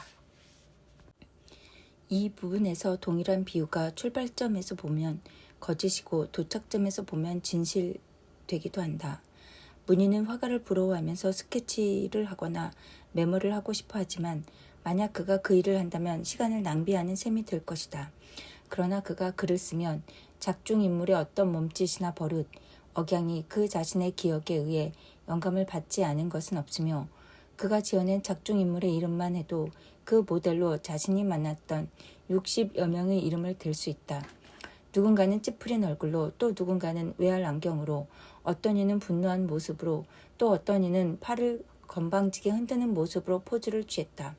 A: 이 부분에서 동일한 비유가 출발점에서 보면 거짓이고 도착점에서 보면 진실되기도 한다. 문희는 화가를 부러워하면서 스케치를 하거나 메모를 하고 싶어 하지만 만약 그가 그 일을 한다면 시간을 낭비하는 셈이 될 것이다. 그러나 그가 글을 쓰면 작중 인물의 어떤 몸짓이나 버릇, 억양이 그 자신의 기억에 의해 영감을 받지 않은 것은 없으며 그가 지어낸 작중 인물의 이름만 해도 그 모델로 자신이 만났던 60여 명의 이름을 들 수 있다. 누군가는 찌푸린 얼굴로 또 누군가는 외알 안경으로 어떤 이는 분노한 모습으로 또 어떤 이는 팔을 건방지게 흔드는 모습으로 포즈를 취했다.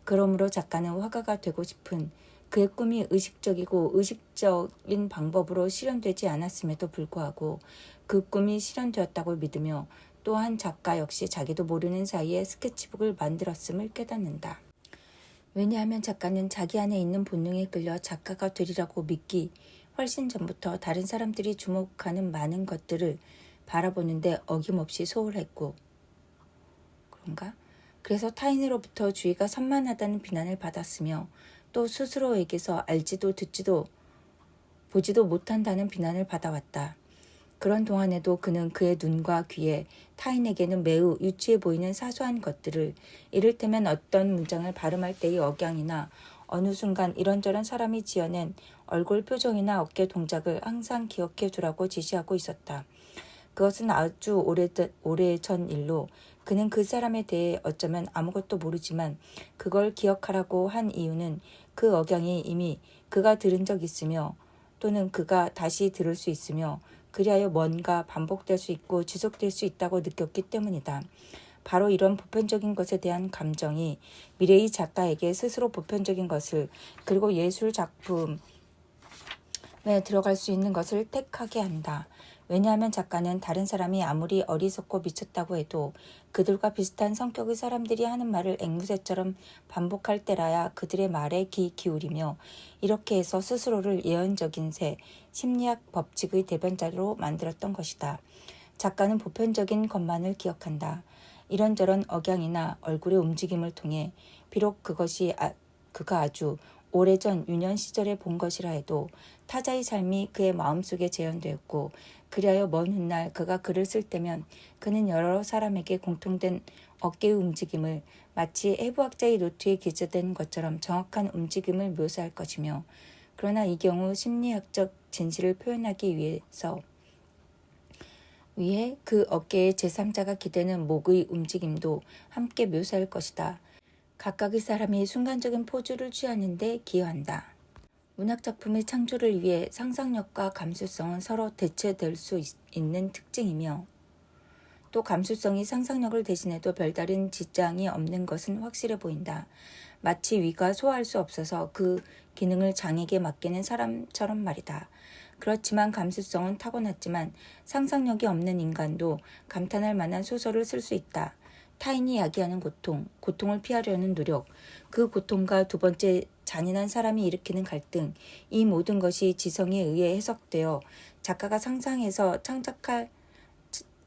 A: 그러므로 작가는 화가가 되고 싶은 그의 꿈이 의식적인 방법으로 실현되지 않았음에도 불구하고 그 꿈이 실현되었다고 믿으며 또한 작가 역시 자기도 모르는 사이에 스케치북을 만들었음을 깨닫는다. 왜냐하면 작가는 자기 안에 있는 본능에 끌려 작가가 되리라고 믿기 훨씬 전부터 다른 사람들이 주목하는 많은 것들을 바라보는데 어김없이 소홀했고 그래서 타인으로부터 주의가 산만하다는 비난을 받았으며 또 스스로에게서 알지도 듣지도 보지도 못한다는 비난을 받아왔다. 그런 동안에도 그는 그의 눈과 귀에 타인에게는 매우 유치해 보이는 사소한 것들을 이를테면 어떤 문장을 발음할 때의 억양이나 어느 순간 이런저런 사람이 지어낸 얼굴 표정이나 어깨 동작을 항상 기억해 두라고 지시하고 있었다. 그것은 아주 오래전 일로 그는 그 사람에 대해 어쩌면 아무것도 모르지만 그걸 기억하라고 한 이유는 그 억양이 이미 그가 들은 적 있으며 또는 그가 다시 들을 수 있으며 그리하여 뭔가 반복될 수 있고 지속될 수 있다고 느꼈기 때문이다. 바로 이런 보편적인 것에 대한 감정이 미래의 작가에게 스스로 보편적인 것을 그리고 예술 작품에 들어갈 수 있는 것을 택하게 한다. 왜냐하면 작가는 다른 사람이 아무리 어리석고 미쳤다고 해도 그들과 비슷한 성격의 사람들이 하는 말을 앵무새처럼 반복할 때라야 그들의 말에 귀 기울이며 이렇게 해서 스스로를 예언적인 새, 심리학 법칙의 대변자로 만들었던 것이다. 작가는 보편적인 것만을 기억한다. 이런저런 억양이나 얼굴의 움직임을 통해 비록 그가 아주 오래전 유년 시절에 본 것이라 해도 타자의 삶이 그의 마음속에 재현되었고 그리하여 먼 훗날 그가 글을 쓸 때면 그는 여러 사람에게 공통된 어깨의 움직임을 마치 해부학자의 노트에 기재된 것처럼 정확한 움직임을 묘사할 것이며 그러나 이 경우 심리학적 진실을 표현하기 위해 그 어깨에 제3자가 기대는 목의 움직임도 함께 묘사할 것이다. 각각의 사람이 순간적인 포즈를 취하는 데 기여한다. 문학작품의 창조를 위해 상상력과 감수성은 서로 대체될 수 있는 특징이며 또 감수성이 상상력을 대신해도 별다른 지장이 없는 것은 확실해 보인다. 마치 위가 소화할 수 없어서 그 기능을 장에게 맡기는 사람처럼 말이다. 그렇지만 감수성은 타고났지만 상상력이 없는 인간도 감탄할 만한 소설을 쓸 수 있다. 타인이 야기하는 고통, 고통을 피하려는 노력, 그 고통과 두 번째 잔인한 사람이 일으키는 갈등, 이 모든 것이 지성에 의해 해석되어 작가가 상상해서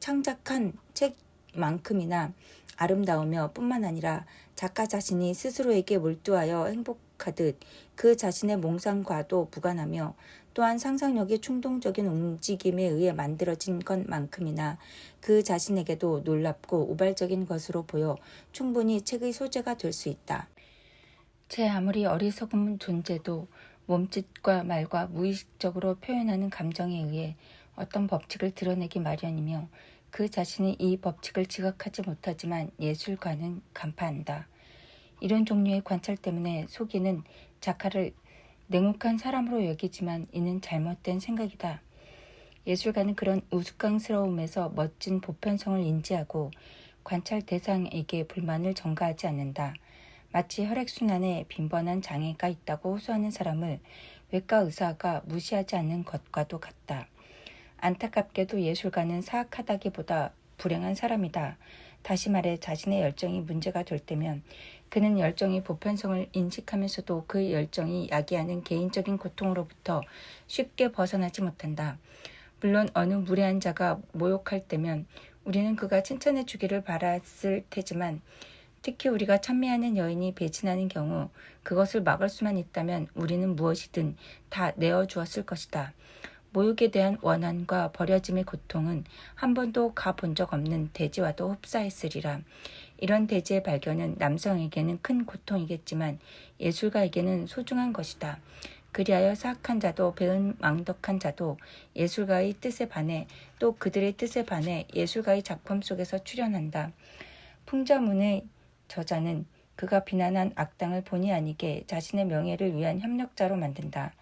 A: 창작한 책만큼이나 아름다우며 뿐만 아니라 작가 자신이 스스로에게 몰두하여 행복하듯 그 자신의 몽상과도 무관하며 또한 상상력의 충동적인 움직임에 의해 만들어진 것만큼이나 그 자신에게도 놀랍고 우발적인 것으로 보여 충분히 책의 소재가 될 수 있다. 제 아무리 어리석은 존재도 몸짓과 말과 무의식적으로 표현하는 감정에 의해 어떤 법칙을 드러내기 마련이며 그 자신이 이 법칙을 지각하지 못하지만 예술가는 간파한다. 이런 종류의 관찰 때문에 소기는 작가를 냉혹한 사람으로 여기지만 이는 잘못된 생각이다. 예술가는 그런 우스꽝스러움에서 멋진 보편성을 인지하고 관찰 대상에게 불만을 전가하지 않는다. 마치 혈액순환에 빈번한 장애가 있다고 호소하는 사람을 외과 의사가 무시하지 않는 것과도 같다. 안타깝게도 예술가는 사악하다기보다 불행한 사람이다. 다시 말해 자신의 열정이 문제가 될 때면 그는 열정의 보편성을 인식하면서도 그 열정이 야기하는 개인적인 고통으로부터 쉽게 벗어나지 못한다. 물론 어느 무례한 자가 모욕할 때면 우리는 그가 칭찬해 주기를 바랐을 테지만 특히 우리가 찬미하는 여인이 배신하는 경우 그것을 막을 수만 있다면 우리는 무엇이든 다 내어주었을 것이다. 모욕에 대한 원한과 버려짐의 고통은 한 번도 가본 적 없는 돼지와도 흡사했으리라. 이런 돼지의 발견은 남성에게는 큰 고통이겠지만 예술가에게는 소중한 것이다. 그리하여 사악한 자도 배은망덕한 자도 예술가의 뜻에 반해 또 그들의 뜻에 반해 예술가의 작품 속에서 출현한다. 풍자문의 저자는 그가 비난한 악당을 본의 아니게 자신의 명예를 위한 협력자로 만든다.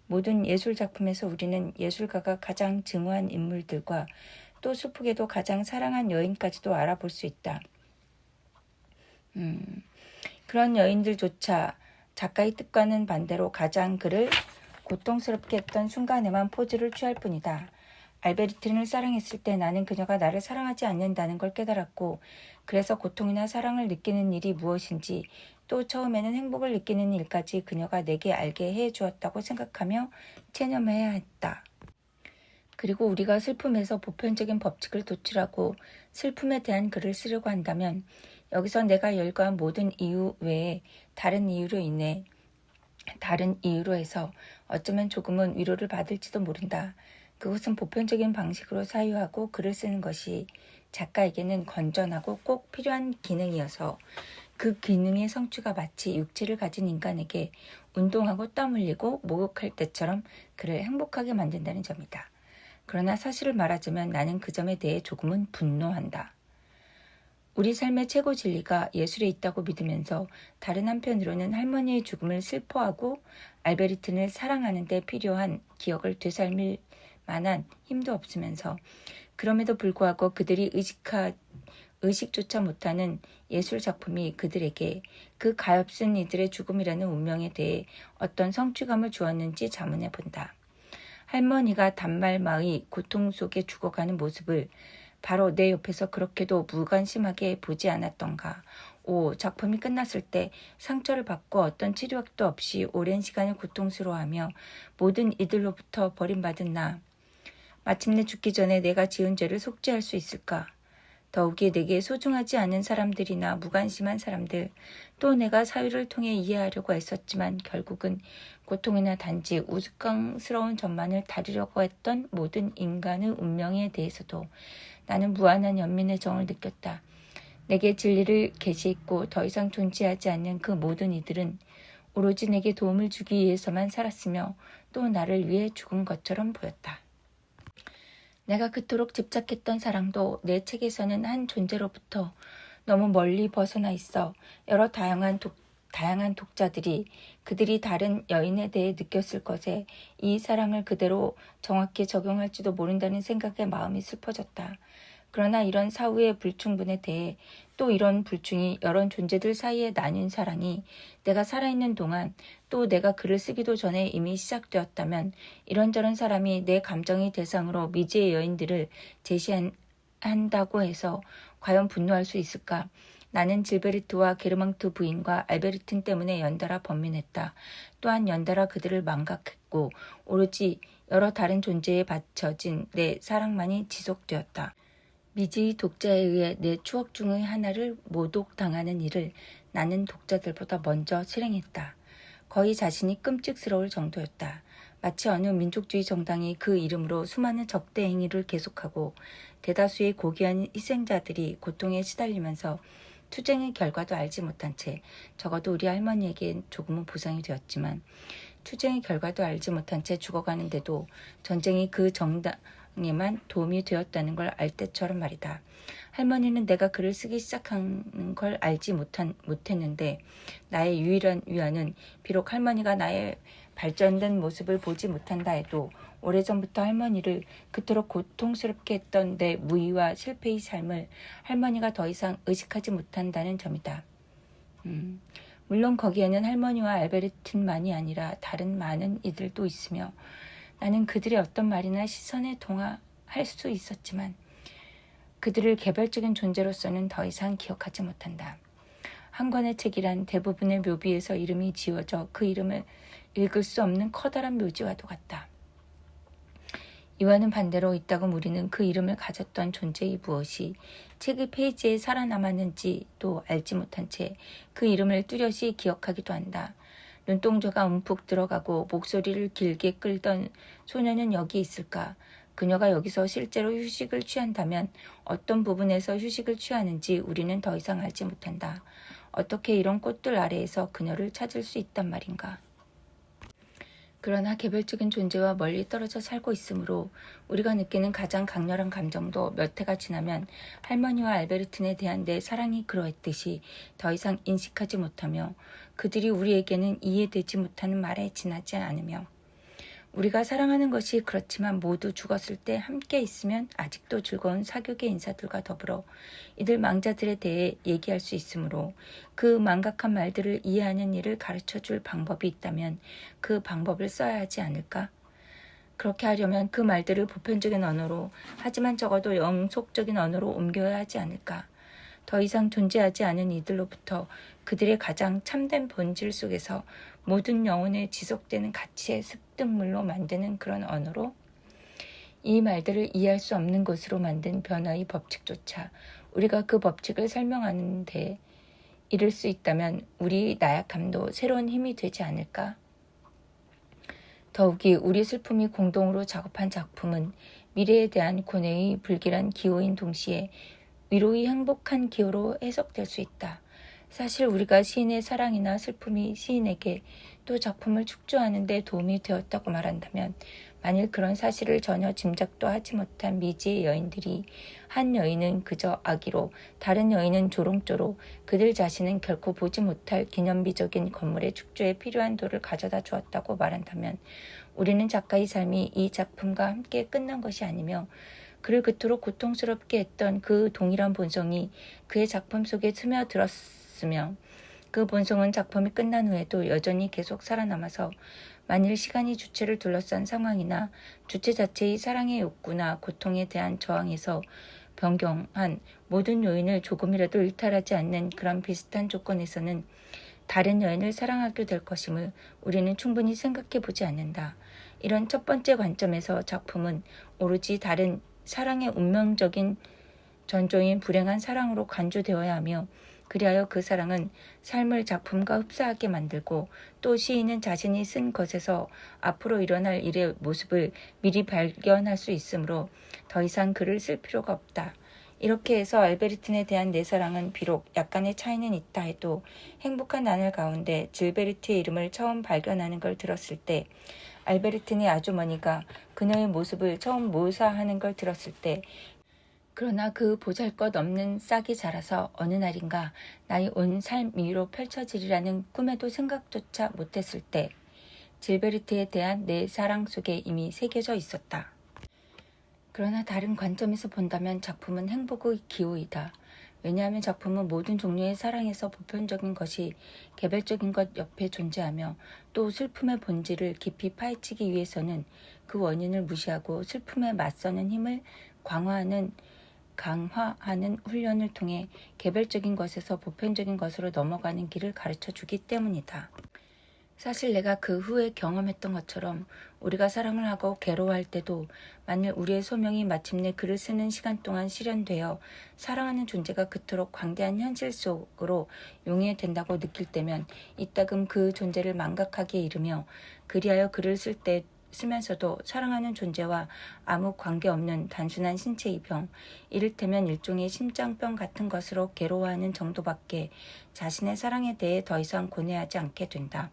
A: 모든 예술작품에서 우리는 예술가가 가장 증오한 인물들과 또 슬프게도 가장 사랑한 여인까지도 알아볼 수 있다. 그런 여인들조차 작가의 뜻과는 반대로 가장 그를 고통스럽게 했던 순간에만 포즈를 취할 뿐이다. 알베르틴을 사랑했을 때 나는 그녀가 나를 사랑하지 않는다는 걸 깨달았고 그래서 고통이나 사랑을 느끼는 일이 무엇인지 또 처음에는 행복을 느끼는 일까지 그녀가 내게 알게 해주었다고 생각하며 체념해야 했다. 그리고 우리가 슬픔에서 보편적인 법칙을 도출하고 슬픔에 대한 글을 쓰려고 한다면 여기서 내가 열거한 모든 이유 외에 다른 이유로 해서 어쩌면 조금은 위로를 받을지도 모른다. 그것은 보편적인 방식으로 사유하고 글을 쓰는 것이 작가에게는 건전하고 꼭 필요한 기능이어서 그 기능의 성취가 마치 육체를 가진 인간에게 운동하고 땀 흘리고 목욕할 때처럼 그를 행복하게 만든다는 점이다. 그러나 사실을 말하자면 나는 그 점에 대해 조금은 분노한다. 우리 삶의 최고 진리가 예술에 있다고 믿으면서 다른 한편으로는 할머니의 죽음을 슬퍼하고 알베르틴을 사랑하는 데 필요한 기억을 되살릴 만한 힘도 없으면서 그럼에도 불구하고 그들이 의식조차 못하는 예술 작품이 그들에게 그 가엾은 이들의 죽음이라는 운명에 대해 어떤 성취감을 주었는지 자문해 본다. 할머니가 단말마의 고통 속에 죽어가는 모습을 바로 내 옆에서 그렇게도 무관심하게 보지 않았던가. 작품이 끝났을 때 상처를 받고 어떤 치료도 없이 오랜 시간을 고통스러워하며 모든 이들로부터 버림받은 나. 마침내 죽기 전에 내가 지은 죄를 속죄할 수 있을까? 더욱이 내게 소중하지 않은 사람들이나 무관심한 사람들, 또 내가 사유를 통해 이해하려고 애썼지만 결국은 고통이나 단지 우스꽝스러운 전만을 다루려고 했던 모든 인간의 운명에 대해서도 나는 무한한 연민의 정을 느꼈다. 내게 진리를 계시했고 더 이상 존재하지 않는 그 모든 이들은 오로지 내게 도움을 주기 위해서만 살았으며 또 나를 위해 죽은 것처럼 보였다. 내가 그토록 집착했던 사랑도 내 책에서는 한 존재로부터 너무 멀리 벗어나 있어 여러 다양한 독자들이 그들이 다른 여인에 대해 느꼈을 것에 이 사랑을 그대로 정확히 적용할지도 모른다는 생각에 마음이 슬퍼졌다. 그러나 이런 사후의 불충분에 대해 또 이런 불충이 여러 존재들 사이에 나뉜 사랑이 내가 살아있는 동안 또 내가 글을 쓰기도 전에 이미 시작되었다면 이런저런 사람이 내 감정의 대상으로 미지의 여인들을 제시한다고 해서 과연 분노할 수 있을까? 나는 질베르트와 게르망트 부인과 알베르틴 때문에 연달아 번민했다. 또한 연달아 그들을 망각했고 오로지 여러 다른 존재에 바쳐진 내 사랑만이 지속되었다. 미지의 독자에 의해 내 추억 중의 하나를 모독당하는 일을 나는 독자들보다 먼저 실행했다. 거의 자신이 끔찍스러울 정도였다. 마치 어느 민족주의 정당이 그 이름으로 수많은 적대 행위를 계속하고 대다수의 고귀한 희생자들이 고통에 시달리면서 투쟁의 결과도 알지 못한 채 적어도 우리 할머니에겐 조금은 보상이 되었지만 투쟁의 결과도 알지 못한 채 죽어가는데도 전쟁이 그 정당에만 도움이 되었다는 걸 알 때처럼 말이다. 할머니는 내가 글을 쓰기 시작하는 걸 알지 못했는데 나의 유일한 위안은 비록 할머니가 나의 발전된 모습을 보지 못한다 해도 오래전부터 할머니를 그토록 고통스럽게 했던 내 무의와 실패의 삶을 할머니가 더 이상 의식하지 못한다는 점이다. 물론 거기에는 할머니와 알베르틴만이 아니라 다른 많은 이들도 있으며 나는 그들의 어떤 말이나 시선에 동화할 수 있었지만 그들을 개별적인 존재로서는 더 이상 기억하지 못한다. 한 권의 책이란 대부분의 묘비에서 이름이 지워져 그 이름을 읽을 수 없는 커다란 묘지와도 같다. 이와는 반대로 이따금 우리는 그 이름을 가졌던 존재의 무엇이 책의 페이지에 살아남았는지도 알지 못한 채 그 이름을 뚜렷이 기억하기도 한다. 눈동자가 움푹 들어가고 목소리를 길게 끌던 소녀는 여기 있을까? 그녀가 여기서 실제로 휴식을 취한다면 어떤 부분에서 휴식을 취하는지 우리는 더 이상 알지 못한다. 어떻게 이런 꽃들 아래에서 그녀를 찾을 수 있단 말인가? 그러나 개별적인 존재와 멀리 떨어져 살고 있으므로 우리가 느끼는 가장 강렬한 감정도 몇 해가 지나면 할머니와 알베르틴에 대한 내 사랑이 그러했듯이 더 이상 인식하지 못하며 그들이 우리에게는 이해되지 못하는 말에 지나지 않으며 우리가 사랑하는 것이 그렇지만 모두 죽었을 때 함께 있으면 아직도 즐거운 사교계 인사들과 더불어 이들 망자들에 대해 얘기할 수 있으므로 그 망각한 말들을 이해하는 일을 가르쳐줄 방법이 있다면 그 방법을 써야 하지 않을까? 그렇게 하려면 그 말들을 보편적인 언어로 하지만 적어도 영속적인 언어로 옮겨야 하지 않을까? 더 이상 존재하지 않은 이들로부터 그들의 가장 참된 본질 속에서 모든 영혼에 지속되는 가치의 습득물로 만드는 그런 언어로 이 말들을 이해할 수 없는 것으로 만든 변화의 법칙조차 우리가 그 법칙을 설명하는 데 이를 수 있다면 우리 나약함도 새로운 힘이 되지 않을까? 더욱이 우리 슬픔이 공동으로 작업한 작품은 미래에 대한 고뇌의 불길한 기호인 동시에 위로의 행복한 기호로 해석될 수 있다. 사실 우리가 시인의 사랑이나 슬픔이 시인에게 또 작품을 축조하는 데 도움이 되었다고 말한다면, 만일 그런 사실을 전혀 짐작도 하지 못한 미지의 여인들이 한 여인은 그저 아기로, 다른 여인은 조롱조로, 그들 자신은 결코 보지 못할 기념비적인 건물의 축조에 필요한 돌을 가져다 주었다고 말한다면, 우리는 작가의 삶이 이 작품과 함께 끝난 것이 아니며, 그를 그토록 고통스럽게 했던 그 동일한 본성이 그의 작품 속에 스며들었으며, 그 본성은 작품이 끝난 후에도 여전히 계속 살아남아서 만일 시간이 주체를 둘러싼 상황이나 주체 자체의 사랑의 욕구나 고통에 대한 저항에서 변경한 모든 요인을 조금이라도 일탈하지 않는 그런 비슷한 조건에서는 다른 여인을 사랑하게 될 것임을 우리는 충분히 생각해 보지 않는다. 이런 첫 번째 관점에서 작품은 오로지 다른 사랑의 운명적인 전조인 불행한 사랑으로 간주되어야 하며, 그리하여 그 사랑은 삶을 작품과 흡사하게 만들고, 또 시인은 자신이 쓴 것에서 앞으로 일어날 일의 모습을 미리 발견할 수 있으므로 더 이상 글을 쓸 필요가 없다. 이렇게 해서 알베르틴에 대한 내 사랑은 비록 약간의 차이는 있다 해도 행복한 나날 가운데 질베르트의 이름을 처음 발견하는 걸 들었을 때, 알베르틴의 아주머니가 그녀의 모습을 처음 묘사하는 걸 들었을 때, 그러나 그 보잘것없는 싹이 자라서 어느 날인가 나의 온 삶 위로 펼쳐지리라는 꿈에도 생각조차 못했을 때, 질베르트에 대한 내 사랑 속에 이미 새겨져 있었다. 그러나 다른 관점에서 본다면 작품은 행복의 기호이다. 왜냐하면 작품은 모든 종류의 사랑에서 보편적인 것이 개별적인 것 옆에 존재하며, 또 슬픔의 본질을 깊이 파헤치기 위해서는 그 원인을 무시하고 슬픔에 맞서는 힘을 강화하는 훈련을 통해 개별적인 것에서 보편적인 것으로 넘어가는 길을 가르쳐 주기 때문이다. 사실 내가 그 후에 경험했던 것처럼 우리가 사랑을 하고 괴로워할 때도, 만일 우리의 소명이 마침내 글을 쓰는 시간 동안 실현되어 사랑하는 존재가 그토록 광대한 현실 속으로 용해된다고 느낄 때면 이따금 그 존재를 망각하기에 이르며, 그리하여 글을 쓰면서도 사랑하는 존재와 아무 관계없는 단순한 신체의 병, 이를테면 일종의 심장병 같은 것으로 괴로워하는 정도밖에 자신의 사랑에 대해 더 이상 고뇌하지 않게 된다.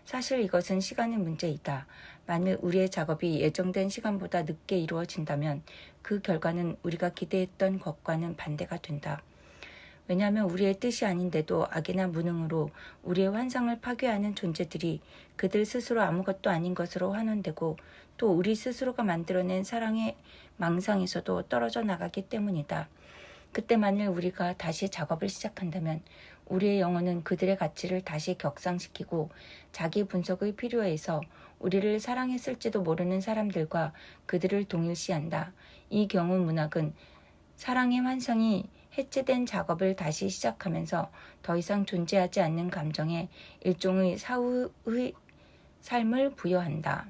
A: 사실 이것은 시간의 문제이다. 만일 우리의 작업이 예정된 시간보다 늦게 이루어진다면 그 결과는 우리가 기대했던 것과는 반대가 된다. 왜냐하면 우리의 뜻이 아닌데도 악이나 무능으로 우리의 환상을 파괴하는 존재들이 그들 스스로 아무것도 아닌 것으로 환원되고, 또 우리 스스로가 만들어낸 사랑의 망상에서도 떨어져 나가기 때문이다. 그때 만일 우리가 다시 작업을 시작한다면 우리의 영혼은 그들의 가치를 다시 격상시키고 자기 분석의 필요에 의해서 우리를 사랑했을지도 모르는 사람들과 그들을 동일시한다. 이 경우 문학은 사랑의 환상이 해체된 작업을 다시 시작하면서 더 이상 존재하지 않는 감정에 일종의 사후의 삶을 부여한다.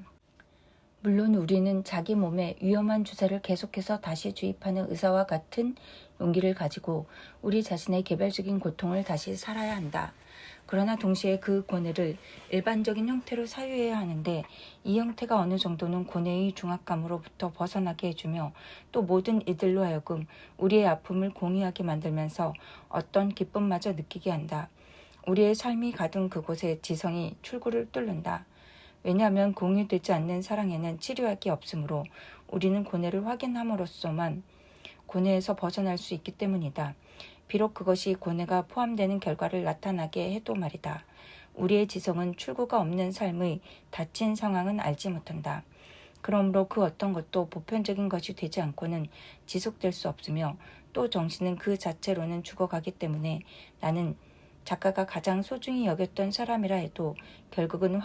A: 물론 우리는 자기 몸에 위험한 주사를 계속해서 다시 주입하는 의사와 같은 용기를 가지고 우리 자신의 개별적인 고통을 다시 살아야 한다. 그러나 동시에 그 고뇌를 일반적인 형태로 사유해야 하는데, 이 형태가 어느 정도는 고뇌의 중압감으로부터 벗어나게 해주며, 또 모든 이들로 하여금 우리의 아픔을 공유하게 만들면서 어떤 기쁨마저 느끼게 한다. 우리의 삶이 가둔 그곳에 지성이 출구를 뚫는다. 왜냐하면 공유되지 않는 사랑에는 치료약이 없으므로 우리는 고뇌를 확인함으로써만 고뇌에서 벗어날 수 있기 때문이다. 비록 그것이 고뇌가 포함되는 결과를 나타나게 해도 말이다. 우리의 지성은 출구가 없는 삶의 닫힌 상황은 알지 못한다. 그러므로 그 어떤 것도 보편적인 것이 되지 않고는 지속될 수 없으며, 또 정신은 그 자체로는 죽어가기 때문에 나는 작가가 가장 소중히 여겼던 사람이라 해도 결국은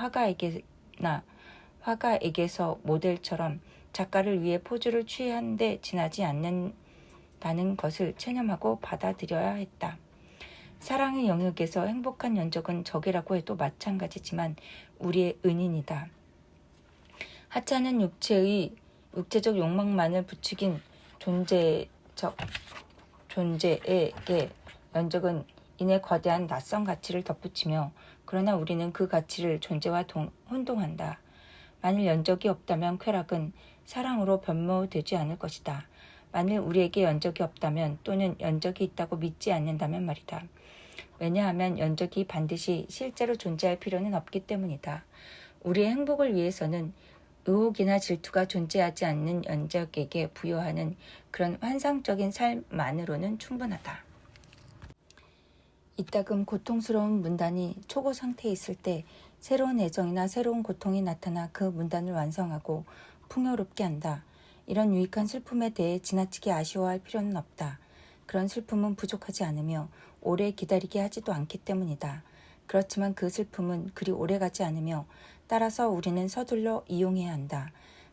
A: 화가에게서 모델처럼 작가를 위해 포즈를 취한데 지나지 않는다는 것을 체념하고 받아들여야 했다. 사랑의 영역에서 행복한 연적은 적이라고 해도 마찬가지지만 우리의 은인이다. 하찮은 육체적 욕망만을 부추긴 존재에게 연적은 이내 거대한 낯선 가치를 덧붙이며, 그러나 우리는 그 가치를 존재와 혼동한다. 만일 연적이 없다면 쾌락은 사랑으로 변모되지 않을 것이다. 만일 우리에게 연적이 없다면, 또는 연적이 있다고 믿지 않는다면 말이다. 왜냐하면 연적이 반드시 실제로 존재할 필요는 없기 때문이다. 우리의 행복을 위해서는 의혹이나 질투가 존재하지 않는 연적에게 부여하는 그런 환상적인 삶만으로는 충분하다. 이따금 고통스러운 문단이 초고 상태에 있을 때 새로운 애정이나 새로운 고통이 나타나 그 문단을 완성하고 풍요롭게 한다. 이런 유익한 슬픔에 대해 지나치게 아쉬워할 필요는 없다. 그런 슬픔은 부족하지 않으며 오래 기다리게 하지도 않기 때문이다. 그렇지만 그 슬픔은 그리 오래가지 않으며 따라서 우리는 서둘러 이용해야 한다.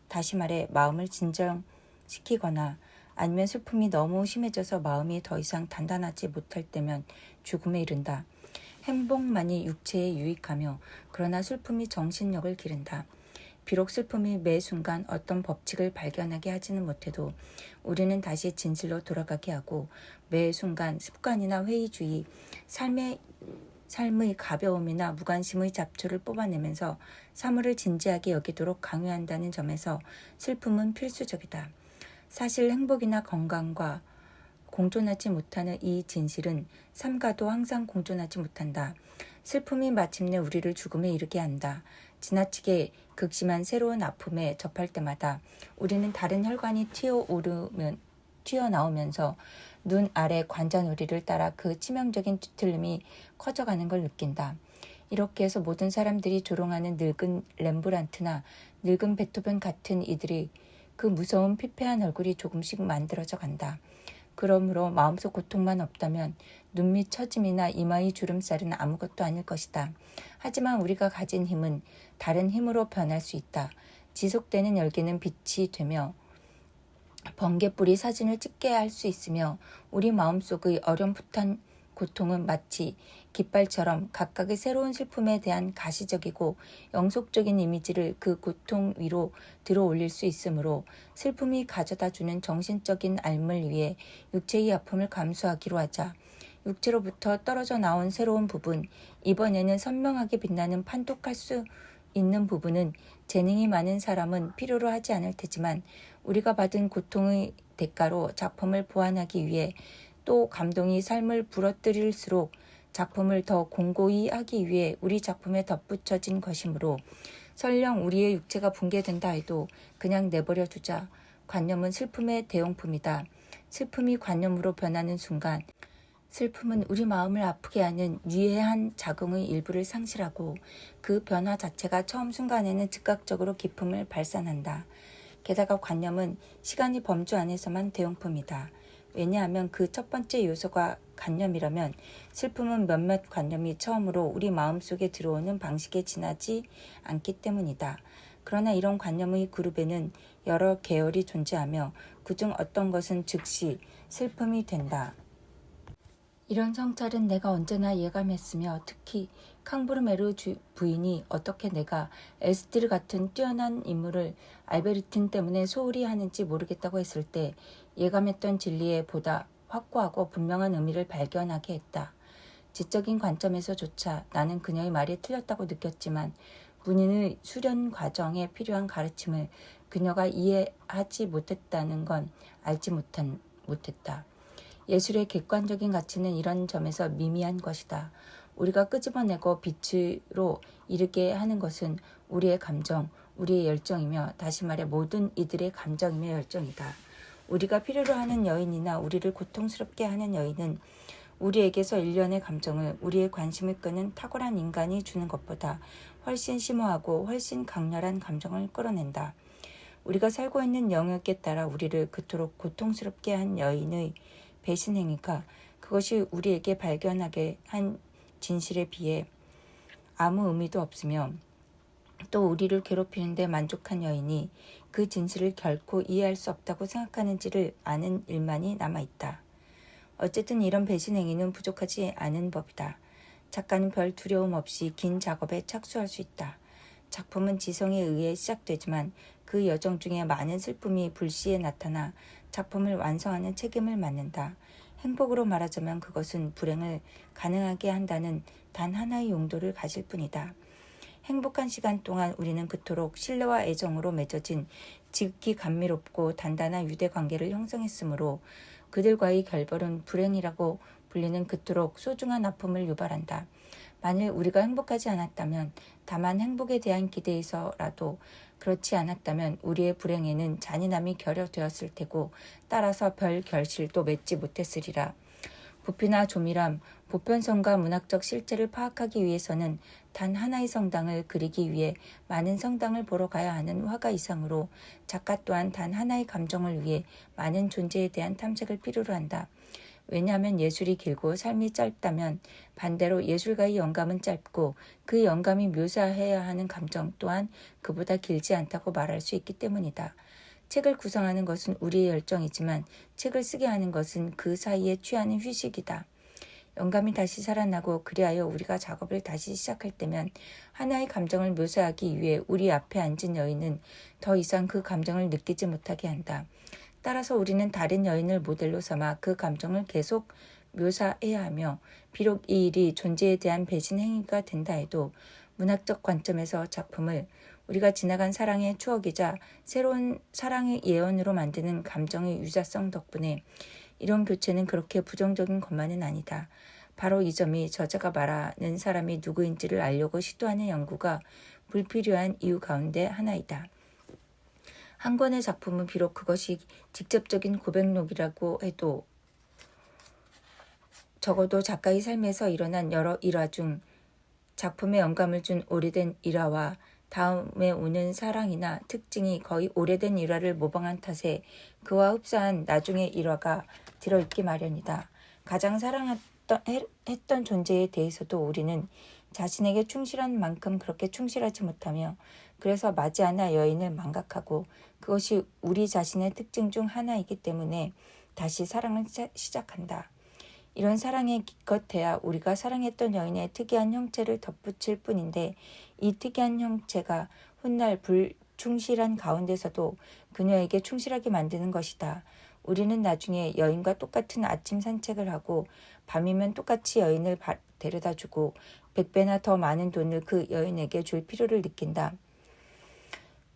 A: 다시 말해 마음을 진정시키거나 아니면 슬픔이 너무 심해져서 마음이 더 이상 단단하지 못할 때면 죽음에 이른다. 행복만이 육체에 유익하며 그러나 슬픔이 정신력을 기른다. 비록 슬픔이 매 순간 어떤 법칙을 발견하게 하지는 못해도 우리는 다시 진실로 돌아가게 하고 매 순간 습관이나 회의주의, 삶의 가벼움이나 무관심의 잡초를 뽑아내면서 사물을 진지하게 여기도록 강요한다는 점에서 슬픔은 필수적이다. 사실 행복이나 건강과 공존하지 못하는 이 진실은 삶과도 항상 공존하지 못한다. 슬픔이 마침내 우리를 죽음에 이르게 한다. 지나치게 극심한 새로운 아픔에 접할 때마다 우리는 다른 혈관이 튀어나오면서 눈 아래 관자놀이를 따라 그 치명적인 뒤틀림이 커져가는 걸 느낀다. 이렇게 해서 모든 사람들이 조롱하는 늙은 렘브란트나 늙은 베토벤 같은 이들이 그 무서운 피폐한 얼굴이 조금씩 만들어져 간다. 그러므로 마음속 고통만 없다면 눈밑 처짐이나 이마의 주름살은 아무것도 아닐 것이다. 하지만 우리가 가진 힘은 다른 힘으로 변할 수 있다. 지속되는 열기는 빛이 되며 번개불이 사진을 찍게 할 수 있으며 우리 마음속의 어렴풋한 고통은 마치 깃발처럼 각각의 새로운 슬픔에 대한 가시적이고 영속적인 이미지를 그 고통 위로 들어 올릴 수 있으므로 슬픔이 가져다주는 정신적인 앓음을 위해 육체의 아픔을 감수하기로 하자. 육체로부터 떨어져 나온 새로운 부분, 이번에는 선명하게 빛나는 판독할 수 있는 부분은 재능이 많은 사람은 필요로 하지 않을 테지만 우리가 받은 고통의 대가로 작품을 보완하기 위해 또 감동이 삶을 부러뜨릴수록 작품을 더 공고히 하기 위해 우리 작품에 덧붙여진 것이므로 설령 우리의 육체가 붕괴된다 해도 그냥 내버려 두자. 관념은 슬픔의 대용품이다. 슬픔이 관념으로 변하는 순간 슬픔은 우리 마음을 아프게 하는 유해한 자궁의 일부를 상실하고 그 변화 자체가 처음 순간에는 즉각적으로 기쁨을 발산한다. 게다가 관념은 시간이 범주 안에서만 대용품이다. 왜냐하면 그 첫 번째 요소가 관념이라면 슬픔은 몇몇 관념이 처음으로 우리 마음속에 들어오는 방식에 지나지 않기 때문이다. 그러나 이런 관념의 그룹에는 여러 계열이 존재하며 그중 어떤 것은 즉시 슬픔이 된다. 이런 성찰은 내가 언제나 예감했으며 특히 캉브르메르 부인이 어떻게 내가 에스티르 같은 뛰어난 인물을 알베르틴 때문에 소홀히 하는지 모르겠다고 했을 때 예감했던 진리에 보다 확고하고 분명한 의미를 발견하게 했다. 지적인 관점에서조차 나는 그녀의 말이 틀렸다고 느꼈지만 문인의 수련 과정에 필요한 가르침을 그녀가 이해하지 못했다는 건 알지 못했다. 예술의 객관적인 가치는 이런 점에서 미미한 것이다. 우리가 끄집어내고 빛으로 이르게 하는 것은 우리의 감정, 우리의 열정이며 다시 말해 모든 이들의 감정이며 열정이다. 우리가 필요로 하는 여인이나 우리를 고통스럽게 하는 여인은 우리에게서 일련의 감정을, 우리의 관심을 끄는 탁월한 인간이 주는 것보다 훨씬 심오하고 훨씬 강렬한 감정을 끌어낸다. 우리가 살고 있는 영역에 따라 우리를 그토록 고통스럽게 한 여인의 배신 행위가 그것이 우리에게 발견하게 한 진실에 비해 아무 의미도 없으며 또 우리를 괴롭히는 데 만족한 여인이 그 진실을 결코 이해할 수 없다고 생각하는지를 아는 일만이 남아있다. 어쨌든 이런 배신 행위는 부족하지 않은 법이다. 작가는 별 두려움 없이 긴 작업에 착수할 수 있다. 작품은 지성에 의해 시작되지만 그 여정 중에 많은 슬픔이 불시에 나타나 작품을 완성하는 책임을 맡는다. 행복으로 말하자면 그것은 불행을 가능하게 한다는 단 하나의 용도를 가질 뿐이다. 행복한 시간 동안 우리는 그토록 신뢰와 애정으로 맺어진 지극히 감미롭고 단단한 유대 관계를 형성했으므로 그들과의 결별은 불행이라고 분리는 그토록 소중한 아픔을 유발한다. 만일 우리가 행복하지 않았다면, 다만 행복에 대한 기대에서라도 그렇지 않았다면 우리의 불행에는 잔인함이 결여되었을 테고 따라서 별 결실도 맺지 못했으리라. 부피나 조밀함, 보편성과 문학적 실제를 파악하기 위해서는 단 하나의 성당을 그리기 위해 많은 성당을 보러 가야 하는 화가 이상으로 작가 또한 단 하나의 감정을 위해 많은 존재에 대한 탐색을 필요로 한다. 왜냐하면 예술이 길고 삶이 짧다면 반대로 예술가의 영감은 짧고 그 영감이 묘사해야 하는 감정 또한 그보다 길지 않다고 말할 수 있기 때문이다. 책을 구성하는 것은 우리의 열정이지만 책을 쓰게 하는 것은 그 사이에 취하는 휴식이다. 영감이 다시 살아나고 그리하여 우리가 작업을 다시 시작할 때면 하나의 감정을 묘사하기 위해 우리 앞에 앉은 여인은 더 이상 그 감정을 느끼지 못하게 한다. 따라서 우리는 다른 여인을 모델로 삼아 그 감정을 계속 묘사해야 하며 비록 이 일이 존재에 대한 배신 행위가 된다 해도 문학적 관점에서 작품을 우리가 지나간 사랑의 추억이자 새로운 사랑의 예언으로 만드는 감정의 유자성 덕분에 이런 교체는 그렇게 부정적인 것만은 아니다. 바로 이 점이 저자가 말하는 사람이 누구인지를 알려고 시도하는 연구가 불필요한 이유 가운데 하나이다. 한 권의 작품은 비록 그것이 직접적인 고백록이라고 해도 적어도 작가의 삶에서 일어난 여러 일화 중 작품에 영감을 준 오래된 일화와 다음에 오는 사랑이나 특징이 거의 오래된 일화를 모방한 탓에 그와 흡사한 나중의 일화가 들어있기 마련이다. 가장 사랑했던 존재에 대해서도 우리는 자신에게 충실한 만큼 그렇게 충실하지 못하며 그래서 맞이하나 여인을 망각하고 그것이 우리 자신의 특징 중 하나이기 때문에 다시 사랑을 시작한다. 이런 사랑에 기껏해야 우리가 사랑했던 여인의 특이한 형체를 덧붙일 뿐인데 이 특이한 형체가 훗날 불충실한 가운데서도 그녀에게 충실하게 만드는 것이다. 우리는 나중에 여인과 똑같은 아침 산책을 하고 밤이면 똑같이 여인을 데려다주고 100배나 더 많은 돈을 그 여인에게 줄 필요를 느낀다.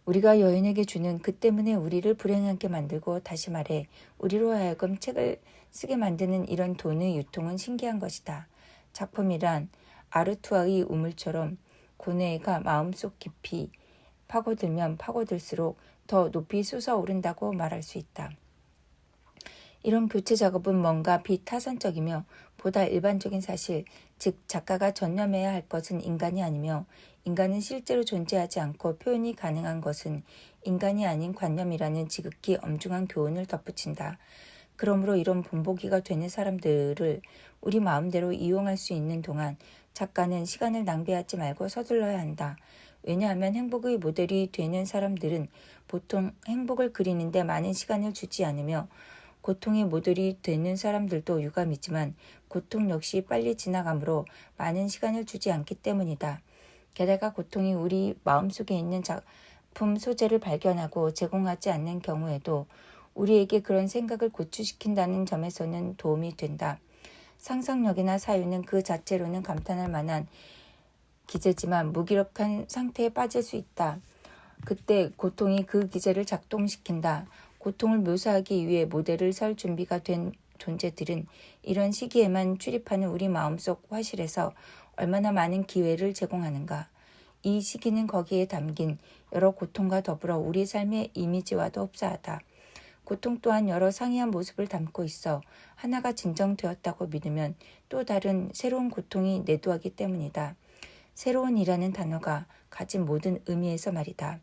A: 우리가 여인에게 주는 그 때문에 우리를 불행하게 만들고 다시 말해 우리로 하여금 책을 쓰게 만드는 이런 돈의 유통은 신기한 것이다. 작품이란 아르투아의 우물처럼 고뇌가 마음속 깊이 파고들면 파고들수록 더 높이 솟아오른다고 말할 수 있다. 이런 교체 작업은 뭔가 비타산적이며 보다 일반적인 사실, 즉 작가가 전념해야 할 것은 인간이 아니며 인간은 실제로 존재하지 않고 표현이 가능한 것은 인간이 아닌 관념이라는 지극히 엄중한 교훈을 덧붙인다. 그러므로 이런 본보기가 되는 사람들을 우리 마음대로 이용할 수 있는 동안 작가는 시간을 낭비하지 말고 서둘러야 한다. 왜냐하면 행복의 모델이 되는 사람들은 보통 행복을 그리는데 많은 시간을 주지 않으며 고통의 모델이 되는 사람들도 유감이지만 고통 역시 빨리 지나가므로 많은 시간을 주지 않기 때문이다. 게다가 고통이 우리 마음속에 있는 작품 소재를 발견하고 제공하지 않는 경우에도 우리에게 그런 생각을 고취시킨다는 점에서는 도움이 된다. 상상력이나 사유는 그 자체로는 감탄할 만한 기제지만 무기력한 상태에 빠질 수 있다. 그때 고통이 그 기제를 작동시킨다. 고통을 묘사하기 위해 모델을 설 준비가 된 존재들은 이런 시기에만 출입하는 우리 마음속 화실에서 얼마나 많은 기회를 제공하는가. 이 시기는 거기에 담긴 여러 고통과 더불어 우리 삶의 이미지와도 흡사하다. 고통 또한 여러 상이한 모습을 담고 있어 하나가 진정되었다고 믿으면 또 다른 새로운 고통이 내도하기 때문이다. 새로운이라는 단어가 가진 모든 의미에서 말이다.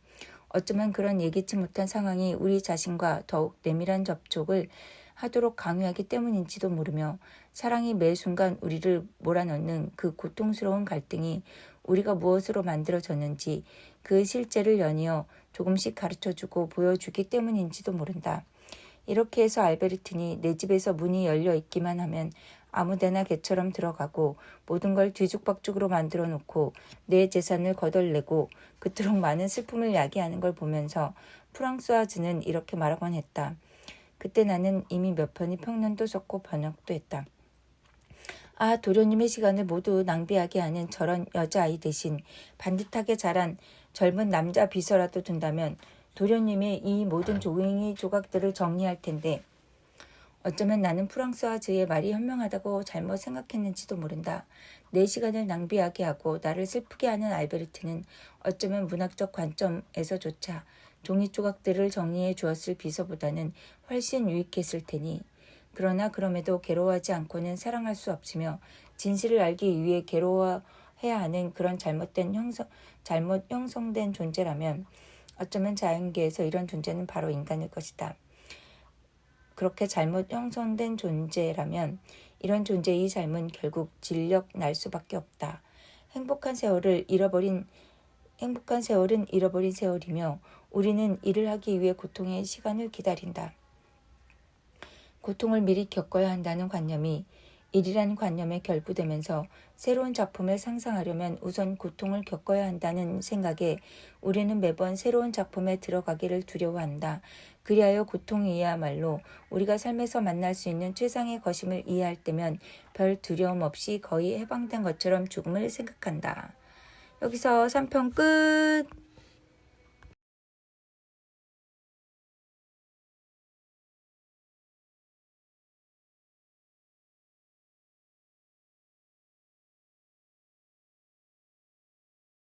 A: 어쩌면 그런 예기치 못한 상황이 우리 자신과 더욱 내밀한 접촉을 하도록 강요하기 때문인지도 모르며 사랑이 매 순간 우리를 몰아넣는 그 고통스러운 갈등이 우리가 무엇으로 만들어졌는지 그 실제를 연이어 조금씩 가르쳐주고 보여주기 때문인지도 모른다. 이렇게 해서 알베르틴이 내 집에서 문이 열려 있기만 하면 아무데나 개처럼 들어가고 모든 걸 뒤죽박죽으로 만들어 놓고 내 재산을 거덜내고 그토록 많은 슬픔을 야기하는 걸 보면서 프랑스와즈는 이렇게 말하곤 했다. 그때 나는 이미 몇 편의 평론도 썼고 번역도 했다. 아, 도련님의 시간을 모두 낭비하게 하는 저런 여자아이 대신 반듯하게 자란 젊은 남자 비서라도 둔다면 도련님의 이 모든 종이 조각들을 정리할 텐데 어쩌면 나는 프랑스와즈의 말이 현명하다고 잘못 생각했는지도 모른다. 내 시간을 낭비하게 하고 나를 슬프게 하는 알베르트는 어쩌면 문학적 관점에서조차 종이 조각들을 정리해 주었을 비서보다는 훨씬 유익했을 테니. 그러나 그럼에도 괴로워하지 않고는 사랑할 수 없으며 진실을 알기 위해 괴로워해야 하는 그런 잘못 형성된 존재라면 어쩌면 자연계에서 이런 존재는 바로 인간일 것이다. 그렇게 잘못 형성된 존재라면 이런 존재의 삶은 결국 질력 날 수밖에 없다. 행복한 세월은 잃어버린 세월이며 우리는 일을 하기 위해 고통의 시간을 기다린다. 고통을 미리 겪어야 한다는 관념이 일이라는 관념에 결부되면서 새로운 작품을 상상하려면 우선 고통을 겪어야 한다는 생각에 우리는 매번 새로운 작품에 들어가기를 두려워한다. 그리하여 고통이야말로 우리가 삶에서 만날 수 있는 최상의 것임을 이해할 때면 별 두려움 없이 거의 해방된 것처럼 죽음을 생각한다. 여기서 3편 끝!